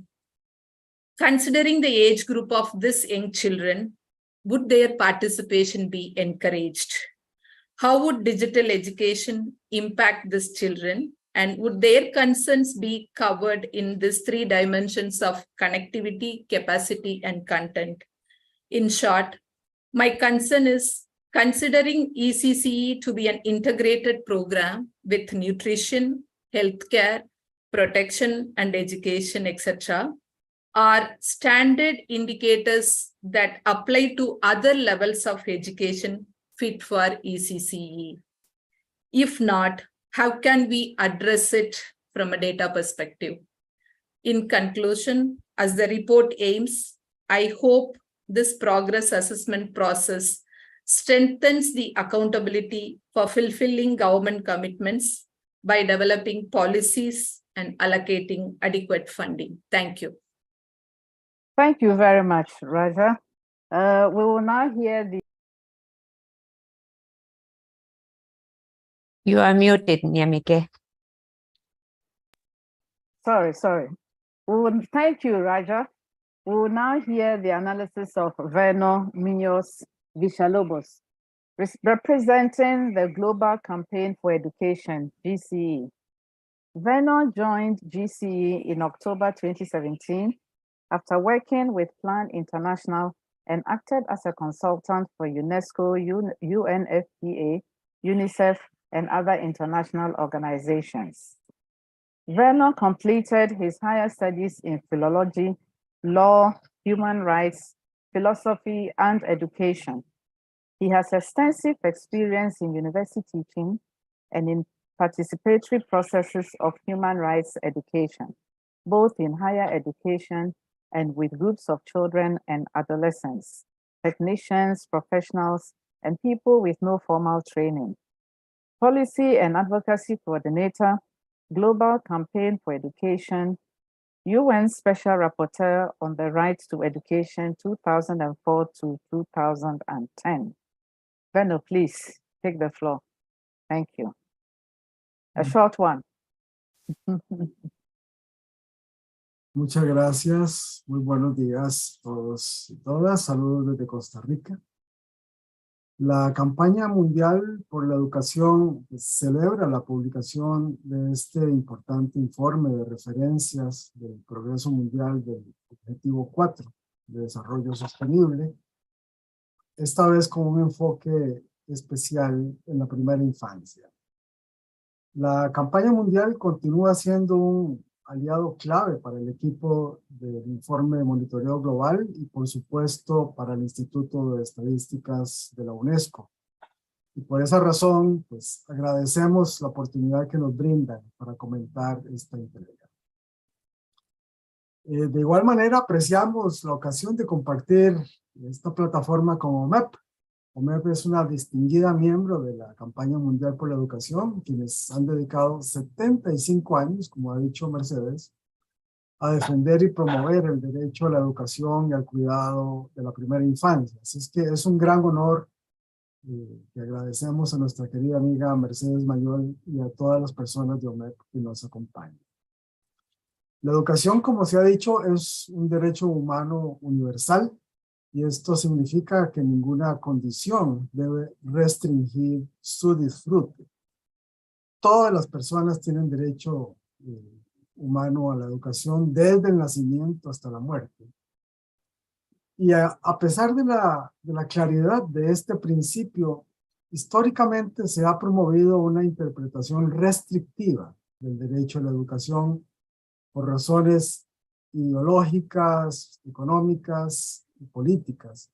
Considering the age group of these young children, would their participation be encouraged? How would digital education impact these children? And would their concerns be covered in these three dimensions of connectivity, capacity, and content? In short, my concern is considering ECCE to be an integrated program with nutrition, healthcare, protection, and education, etc., are standard indicators that apply to other levels of education fit for ECCE. If not, how can we address it from a data perspective? In conclusion, as the report aims, I hope this progress assessment process strengthens the accountability for fulfilling government commitments by developing policies and allocating adequate funding. Thank you. Thank you very much, Raja. We will now hear the... You are muted, Nyamikeh. Sorry. Thank you, Raja. We will now hear the analysis of Vernor, Muñoz, Villalobos, representing the Global Campaign for Education, GCE. Vernor joined GCE in October 2017 after working with Plan International and acted as a consultant for UNESCO, UNFPA, UNICEF, and other international organizations. Vernor completed his higher studies in philology, law, human rights, philosophy, and education. He has extensive experience in university teaching and in participatory processes of human rights education, both in higher education and with groups of children and adolescents, technicians, professionals, and people with no formal training. Policy and Advocacy Coordinator, Global Campaign for Education, UN Special Rapporteur on the Right to Education 2004 to 2010. Vernor, please take the floor. Thank you. A short one. Muchas gracias. Muy buenos días a todos y todas. Saludos desde Costa Rica. La campaña mundial por la educación celebra la publicación de este importante informe de referencias del progreso mundial del Objetivo 4 de Desarrollo Sostenible, esta vez con un enfoque especial en la primera infancia. La campaña mundial continúa siendo un aliado clave para el equipo del informe de monitoreo global y por supuesto para el Instituto de Estadísticas de la UNESCO. Y por esa razón, pues agradecemos la oportunidad que nos brindan para comentar esta entrega. De igual manera, apreciamos la ocasión de compartir esta plataforma con OMEP. OMEP es una distinguida miembro de la Campaña Mundial por la Educación, quienes han dedicado 75 años, como ha dicho Mercedes, a defender y promover el derecho a la educación y al cuidado de la primera infancia. Así es que es un gran honor que agradecemos a nuestra querida amiga Mercedes Mayol y a todas las personas de OMEP que nos acompañan. La educación, como se ha dicho, es un derecho humano universal y esto significa que ninguna condición debe restringir su disfrute. Todas las personas tienen derecho humano a la educación desde el nacimiento hasta la muerte. Y a pesar de la claridad de este principio, históricamente se ha promovido una interpretación restrictiva del derecho a la educación por razones ideológicas, económicas y políticas,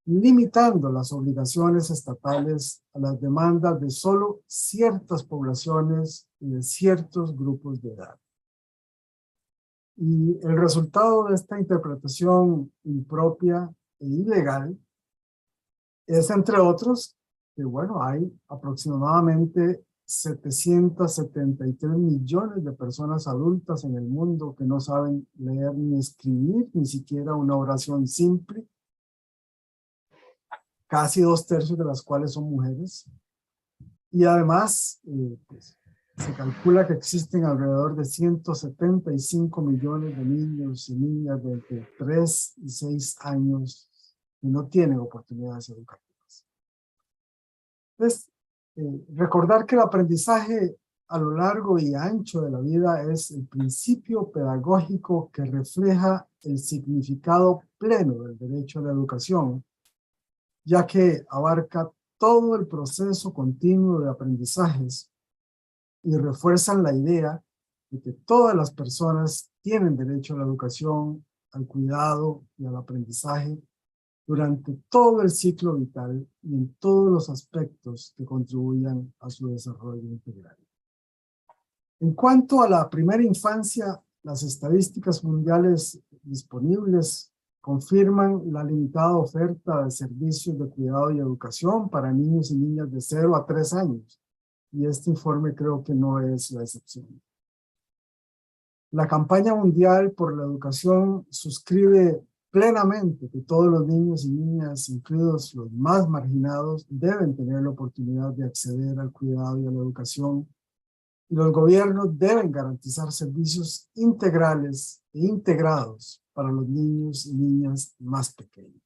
limitando las obligaciones estatales a las demandas de solo ciertas poblaciones y de ciertos grupos de edad. Y el resultado de esta interpretación impropia e ilegal es, entre otros, que bueno, hay aproximadamente 773 millones de personas adultas en el mundo que no saben leer ni escribir, ni siquiera una oración simple, casi 2/3 de las cuales son mujeres. Y además, pues, se calcula que existen alrededor de 175 millones de niños y niñas de entre 3 y 6 años que no tienen oportunidades educativas. Entonces, recordar que el aprendizaje a lo largo y ancho de la vida es el principio pedagógico que refleja el significado pleno del derecho a la educación, ya que abarca todo el proceso continuo de aprendizajes y refuerzan la idea de que todas las personas tienen derecho a la educación, al cuidado y al aprendizaje durante todo el ciclo vital y en todos los aspectos que contribuyan a su desarrollo integral. En cuanto a la primera infancia, las estadísticas mundiales disponibles confirman la limitada oferta de servicios de cuidado y educación para niños y niñas de 0 a 3 años. Y este informe creo que no es la excepción. La campaña mundial por la educación suscribe plenamente que todos los niños y niñas, incluidos los más marginados, deben tener la oportunidad de acceder al cuidado y a la educación. Y los gobiernos deben garantizar servicios integrales e integrados para los niños y niñas más pequeños.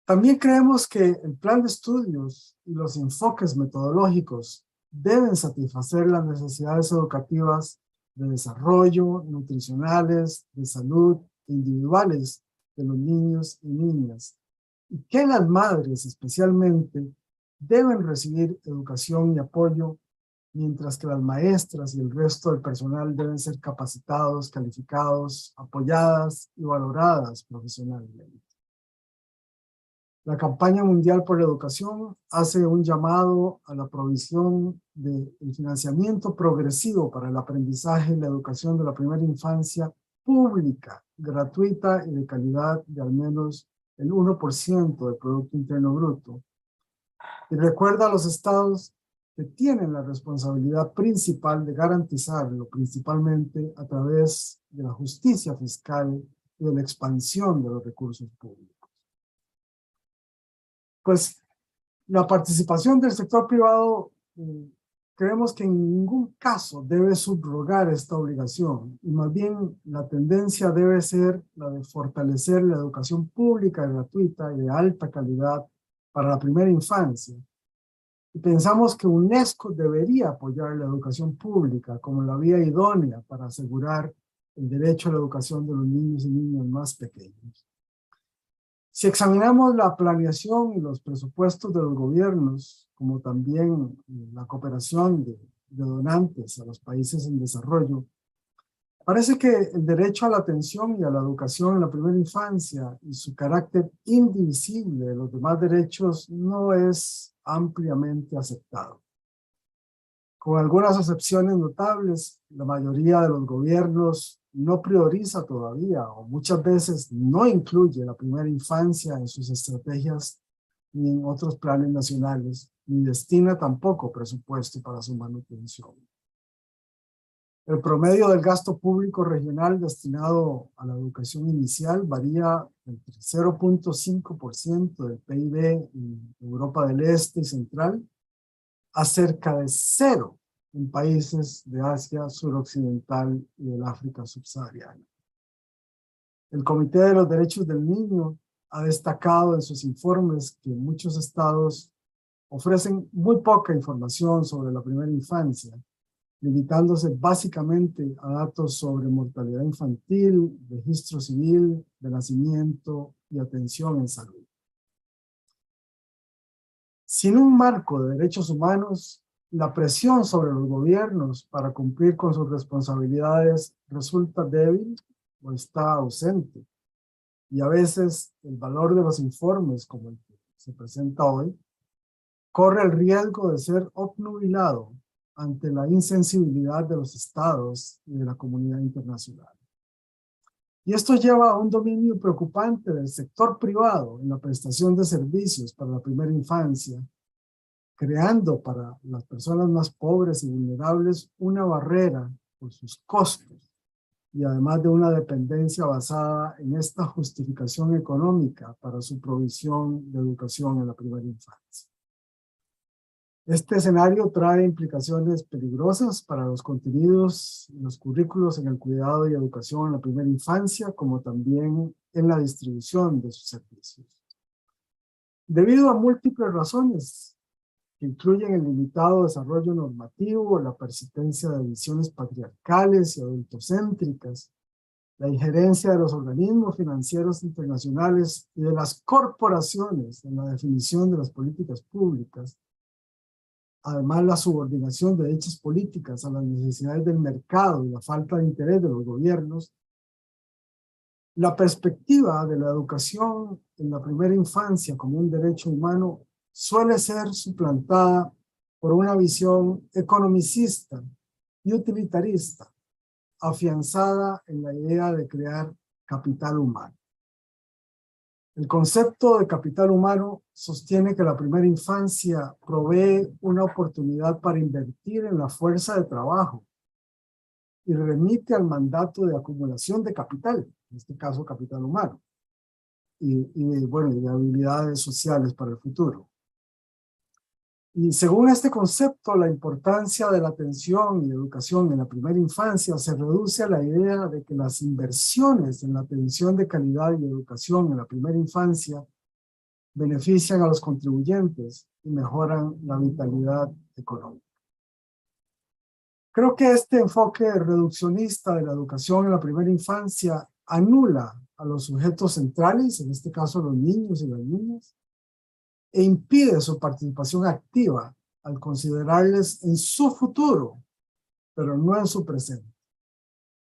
También creemos que el plan de estudios y los enfoques metodológicos deben satisfacer las necesidades educativas de desarrollo, nutricionales, de salud, individuales de los niños y niñas, y que las madres especialmente deben recibir educación y apoyo, mientras que las maestras y el resto del personal deben ser capacitados, calificados, apoyadas y valoradas profesionalmente. La campaña mundial por la educación hace un llamado a la provisión del financiamiento progresivo para el aprendizaje y la educación de la primera infancia pública, gratuita y de calidad de al menos el 1% del Producto Interno Bruto. Y recuerda a los estados que tienen la responsabilidad principal de garantizarlo, principalmente a través de la justicia fiscal y de la expansión de los recursos públicos. Pues la participación del sector privado creemos que en ningún caso debe subrogar esta obligación, y más bien la tendencia debe ser la de fortalecer la educación pública gratuita y de alta calidad para la primera infancia. Y pensamos que UNESCO debería apoyar la educación pública como la vía idónea para asegurar el derecho a la educación de los niños y niñas más pequeños. Si examinamos la planeación y los presupuestos de los gobiernos, como también la cooperación de de donantes a los países en desarrollo, parece que el derecho a la atención y a la educación en la primera infancia y su carácter indivisible de los demás derechos no es ampliamente aceptado. Con algunas excepciones notables, la mayoría de los gobiernos no prioriza todavía o muchas veces no incluye la primera infancia en sus estrategias ni en otros planes nacionales, ni destina tampoco presupuesto para su manutención. El promedio del gasto público regional destinado a la educación inicial varía entre 0.5% del PIB en Europa del Este y Central a cerca de 0 en países de Asia suroccidental y del África subsahariana. El Comité de los Derechos del Niño ha destacado en sus informes que muchos estados ofrecen muy poca información sobre la primera infancia, limitándose básicamente a datos sobre mortalidad infantil, registro civil, de nacimiento y atención en salud. Sin un marco de derechos humanos, la presión sobre los gobiernos para cumplir con sus responsabilidades resulta débil o está ausente. Y a veces el valor de los informes, como el que se presenta hoy, corre el riesgo de ser obnubilado ante la insensibilidad de los estados y de la comunidad internacional. Y esto lleva a un dominio preocupante del sector privado en la prestación de servicios para la primera infancia, creando para las personas más pobres y vulnerables una barrera por sus costos y además de una dependencia basada en esta justificación económica para su provisión de educación en la primera infancia. Este escenario trae implicaciones peligrosas para los contenidos y los currículos en el cuidado y educación en la primera infancia, como también en la distribución de sus servicios. Debido a múltiples razones, que incluyen el limitado desarrollo normativo, la persistencia de visiones patriarcales y adultocéntricas, la injerencia de los organismos financieros internacionales y de las corporaciones en la definición de las políticas públicas, además la subordinación de dichas políticas a las necesidades del mercado y la falta de interés de los gobiernos, la perspectiva de la educación en la primera infancia como un derecho humano suele ser suplantada por una visión economicista y utilitarista, afianzada en la idea de crear capital humano. El concepto de capital humano sostiene que la primera infancia provee una oportunidad para invertir en la fuerza de trabajo y remite al mandato de acumulación de capital, en este caso capital humano, y de habilidades sociales para el futuro. Y según este concepto, la importancia de la atención y educación en la primera infancia se reduce a la idea de que las inversiones en la atención de calidad y educación en la primera infancia benefician a los contribuyentes y mejoran la vitalidad económica. Creo que este enfoque reduccionista de la educación en la primera infancia anula a los sujetos centrales, en este caso los niños y las niñas, e impide su participación activa al considerarles en su futuro, pero no en su presente,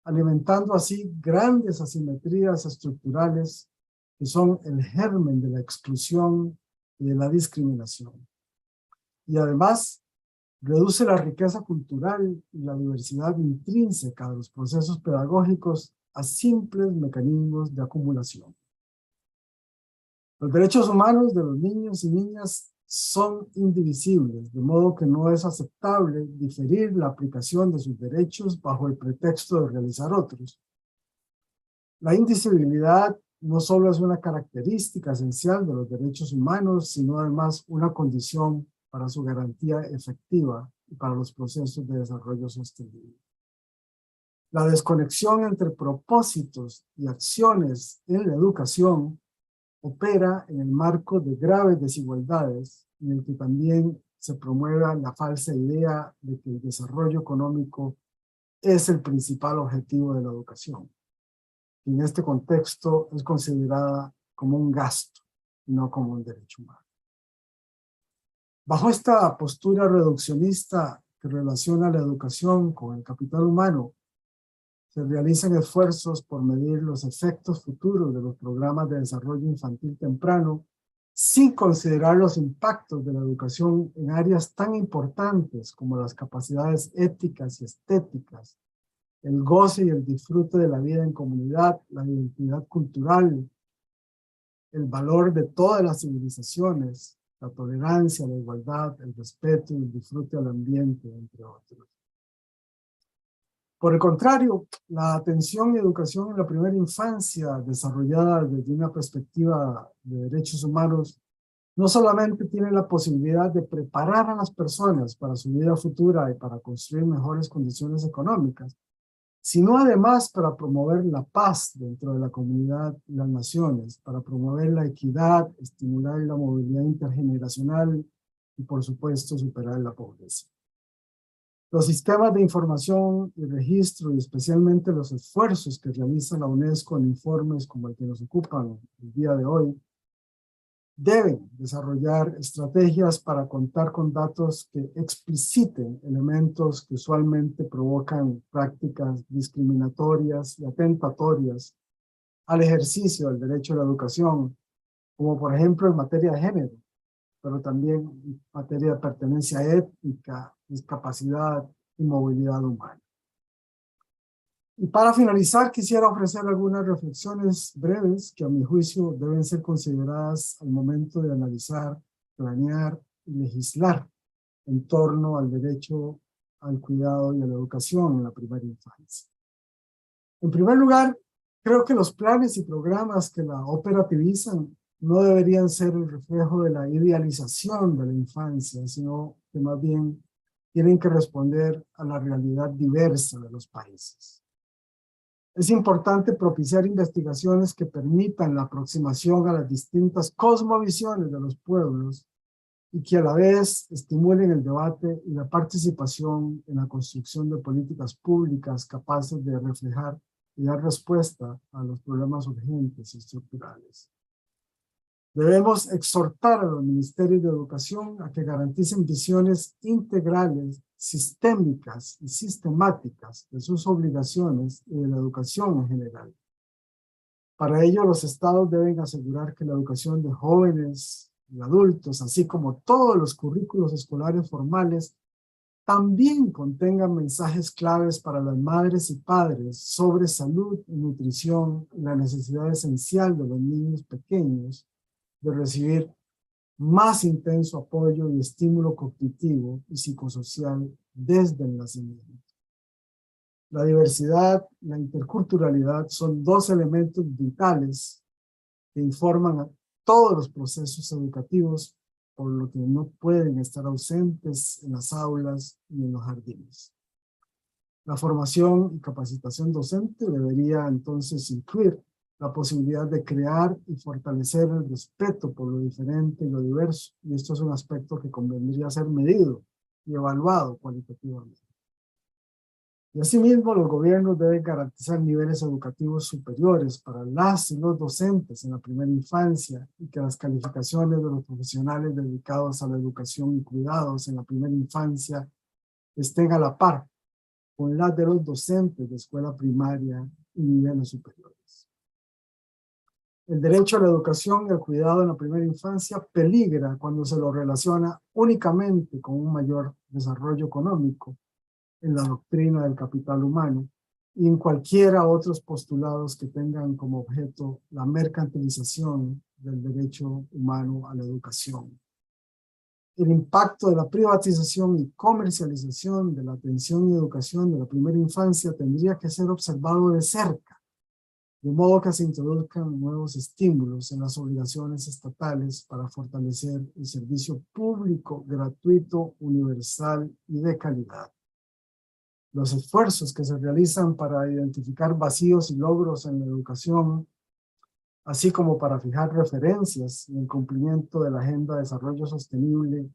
alimentando así grandes asimetrías estructurales que son el germen de la exclusión y de la discriminación. Y además, reduce la riqueza cultural y la diversidad intrínseca de los procesos pedagógicos a simples mecanismos de acumulación. Los derechos humanos de los niños y niñas son indivisibles, de modo que no es aceptable diferir la aplicación de sus derechos bajo el pretexto de realizar otros. La indivisibilidad no solo es una característica esencial de los derechos humanos, sino además una condición para su garantía efectiva y para los procesos de desarrollo sostenible. La desconexión entre propósitos y acciones en la educación opera en el marco de graves desigualdades, en el que también se promueve la falsa idea de que el desarrollo económico es el principal objetivo de la educación. Y en este contexto es considerada como un gasto, no como un derecho humano. Bajo esta postura reduccionista que relaciona la educación con el capital humano, se realizan esfuerzos por medir los efectos futuros de los programas de desarrollo infantil temprano, sin considerar los impactos de la educación en áreas tan importantes como las capacidades éticas y estéticas, el goce y el disfrute de la vida en comunidad, la identidad cultural, el valor de todas las civilizaciones, la tolerancia, la igualdad, el respeto y el disfrute al ambiente, entre otros. Por el contrario, la atención y educación en la primera infancia, desarrollada desde una perspectiva de derechos humanos, no solamente tiene la posibilidad de preparar a las personas para su vida futura y para construir mejores condiciones económicas, sino además para promover la paz dentro de la comunidad y las naciones, para promover la equidad, estimular la movilidad intergeneracional y, por supuesto, superar la pobreza. Los sistemas de información y registro, y especialmente los esfuerzos que realiza la UNESCO en informes como el que nos ocupan el día de hoy, deben desarrollar estrategias para contar con datos que expliciten elementos que usualmente provocan prácticas discriminatorias y atentatorias al ejercicio del derecho a la educación, como por ejemplo en materia de género, pero también en materia de pertenencia étnica, discapacidad y movilidad humana. Y para finalizar, quisiera ofrecer algunas reflexiones breves que a mi juicio deben ser consideradas al momento de analizar, planear y legislar en torno al derecho al cuidado y a la educación en la primera infancia. En primer lugar, creo que los planes y programas que la operativizan no deberían ser el reflejo de la idealización de la infancia, sino que más bien tienen que responder a la realidad diversa de los países. Es importante propiciar investigaciones que permitan la aproximación a las distintas cosmovisiones de los pueblos y que a la vez estimulen el debate y la participación en la construcción de políticas públicas capaces de reflejar y dar respuesta a los problemas urgentes y estructurales. Debemos exhortar a los ministerios de educación a que garanticen visiones integrales, sistémicas y sistemáticas de sus obligaciones y de la educación en general. Para ello, los estados deben asegurar que la educación de jóvenes y adultos, así como todos los currículos escolares formales, también contengan mensajes claves para las madres y padres sobre salud y nutrición y la necesidad esencial de los niños pequeños de recibir más intenso apoyo y estímulo cognitivo y psicosocial desde el nacimiento. La diversidad y la interculturalidad son dos elementos vitales que informan a todos los procesos educativos, por lo que no pueden estar ausentes en las aulas y en los jardines. La formación y capacitación docente debería entonces incluir la posibilidad de crear y fortalecer el respeto por lo diferente y lo diverso, y esto es un aspecto que convendría ser medido y evaluado cualitativamente. Y asimismo, los gobiernos deben garantizar niveles educativos superiores para las y los docentes en la primera infancia y que las calificaciones de los profesionales dedicados a la educación y cuidados en la primera infancia estén a la par con las de los docentes de escuela primaria y niveles superiores. El derecho a la educación y al cuidado en la primera infancia peligra cuando se lo relaciona únicamente con un mayor desarrollo económico en la doctrina del capital humano y en cualquiera otros postulados que tengan como objeto la mercantilización del derecho humano a la educación. El impacto de la privatización y comercialización de la atención y educación de la primera infancia tendría que ser observado de cerca, de modo que se introduzcan nuevos estímulos en las obligaciones estatales para fortalecer el servicio público, gratuito, universal y de calidad. Los esfuerzos que se realizan para identificar vacíos y logros en la educación, así como para fijar referencias en el cumplimiento de la Agenda de Desarrollo Sostenible,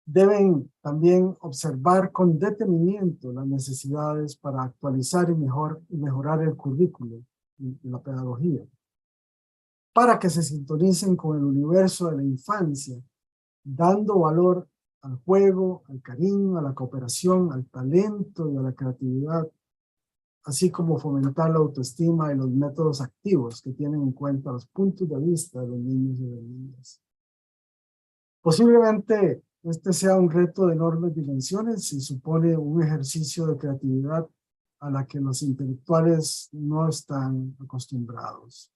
deben también observar con detenimiento las necesidades para actualizar y mejorar el currículo y la pedagogía, para que se sintonicen con el universo de la infancia, dando valor al juego, al cariño, a la cooperación, al talento y a la creatividad, así como fomentar la autoestima y los métodos activos que tienen en cuenta los puntos de vista de los niños y de las niñas. Posiblemente este sea un reto de enormes dimensiones y supone un ejercicio de creatividad a la que los intelectuales no están acostumbrados.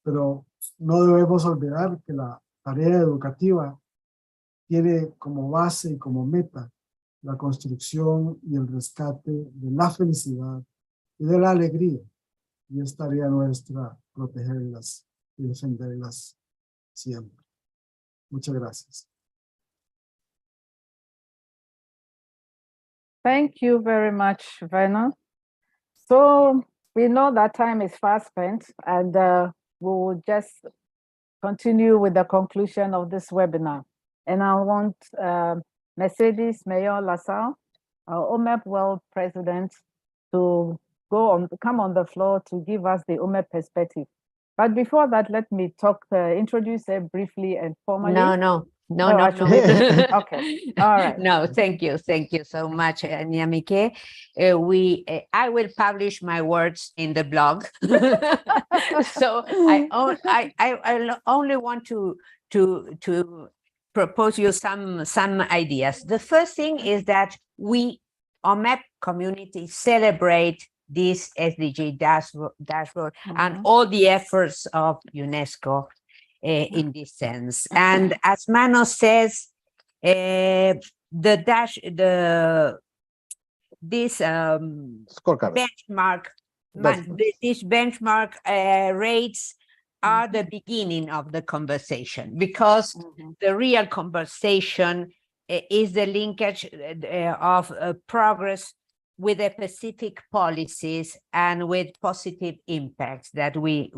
Pero no debemos olvidar que la tarea educativa tiene como base y como meta la construcción y el rescate de la felicidad y de la alegría. Y es tarea nuestra protegerlas y defenderlas siempre. Muchas gracias. Thank you very much, Vernor. So we know that time is fast spent, and we will just continue with the conclusion of this webinar. And I want Mercedes Mayol Lassalle, our OMEP World President, to come on the floor to give us the OMEP perspective. But before that, let me introduce her briefly and formally. No. Okay, all right. No, thank you so much, Nyamikeh. I will publish my words in the blog. So I only want to propose you some ideas. The first thing is that we, OMEP community, celebrate this SDG dashboard and all the efforts of UNESCO in this sense. And as Manos says, this benchmark, these benchmark rates are the beginning of the conversation, because the real conversation is the linkage of progress with the specific policies and with positive impacts that we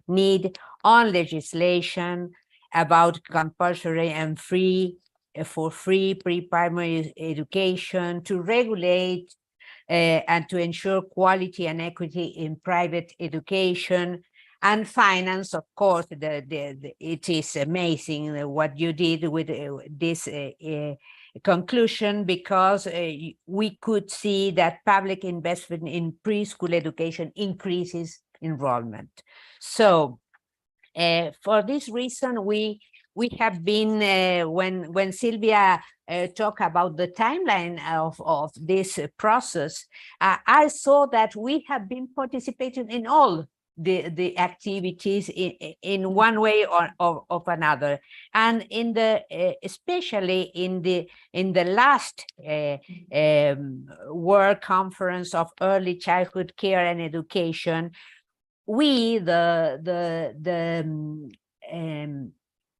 need on legislation about compulsory and free pre-primary education, to regulate and to ensure quality and equity in private education, and finance. Of course, it is amazing what you did with this conclusion, because we could see that public investment in preschool education increases enrollment. So for this reason, we have been, when Silvia talked about the timeline of this process, I saw that we have been participating in all the activities in one way or of another, and in the especially in the last World Conference of Early Childhood Care and Education, we the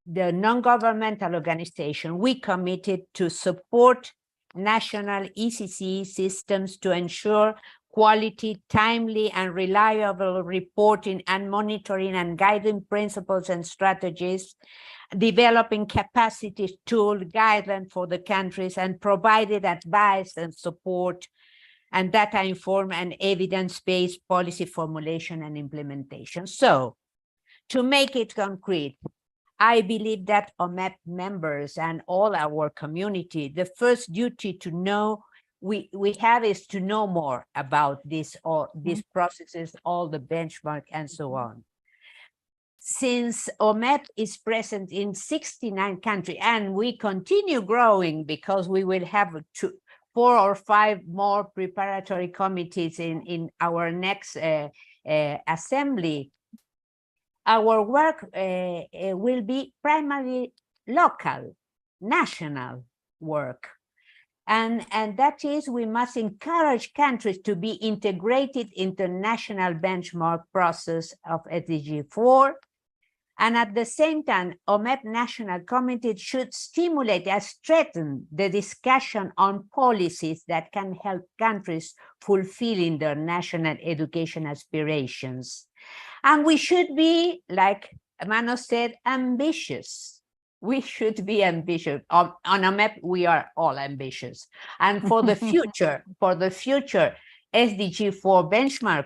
non-governmental organization, we committed to support national ECC systems to ensure quality, timely, and reliable reporting and monitoring and guiding principles and strategies, developing capacity tool guidelines for the countries, and provided advice and support and data-informed and evidence-based policy formulation and implementation. So, to make it concrete, I believe that OMEP members and all our community, the first duty to know we have is to know more about these processes, all the benchmark and so on. Since OMEP is present in 69 countries, and we continue growing because we will have 4 or 5 more preparatory committees in our next assembly, our work will be primarily local, national work. And that is, we must encourage countries to be integrated into national benchmark process of SDG 4. And at the same time, OMEP National Committee should stimulate and strengthen the discussion on policies that can help countries fulfilling their national education aspirations. And we should be, like Manos said, ambitious. We should be ambitious. On OMEP, we are all ambitious. And for the future, SDG 4 benchmark,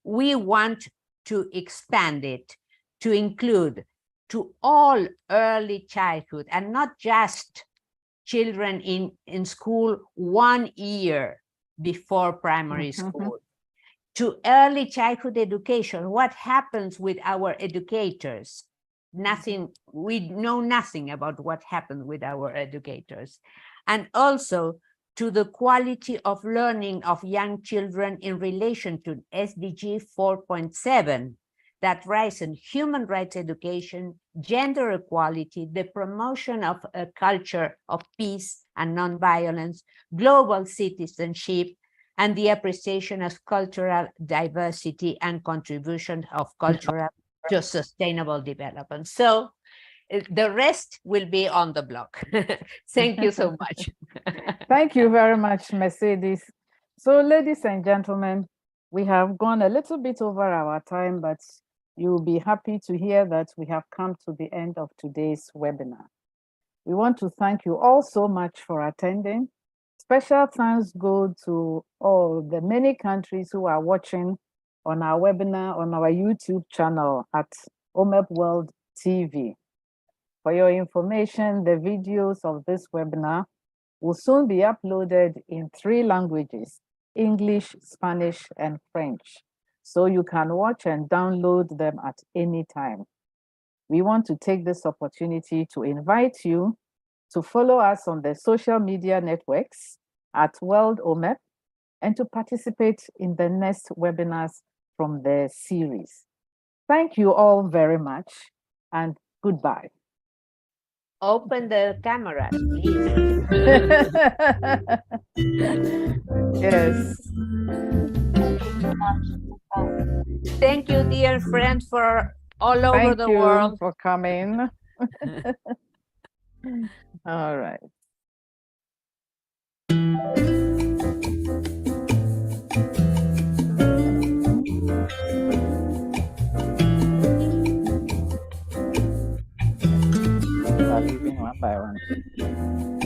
we want to expand it to include to all early childhood, and not just children in school 1 year before primary school. To early childhood education, what happens with our educators? Nothing, we know nothing about what happened with our educators. And also to the quality of learning of young children in relation to SDG 4.7, that rise in human rights education, gender equality, the promotion of a culture of peace and nonviolence, global citizenship, and the appreciation of cultural diversity and contribution of cultural to sustainable development. So the rest will be on the blog. Thank you so much. Thank you very much, Mercedes. So ladies and gentlemen, we have gone a little bit over our time, but you'll be happy to hear that we have come to the end of today's webinar. We want to thank you all so much for attending. Special thanks go to all the many countries who are watching on our webinar on our YouTube channel at OMEP World TV. For your information, the videos of this webinar will soon be uploaded in 3 languages, English, Spanish, and French. So you can watch and download them at any time. We want to take this opportunity to invite you to follow us on the social media networks at World OMEP and to participate in the next webinars from the series. Thank you all very much and goodbye. Open the cameras, please. Yes. Thank you, dear friends, for all over the world. For coming. All right. Leaving one by one.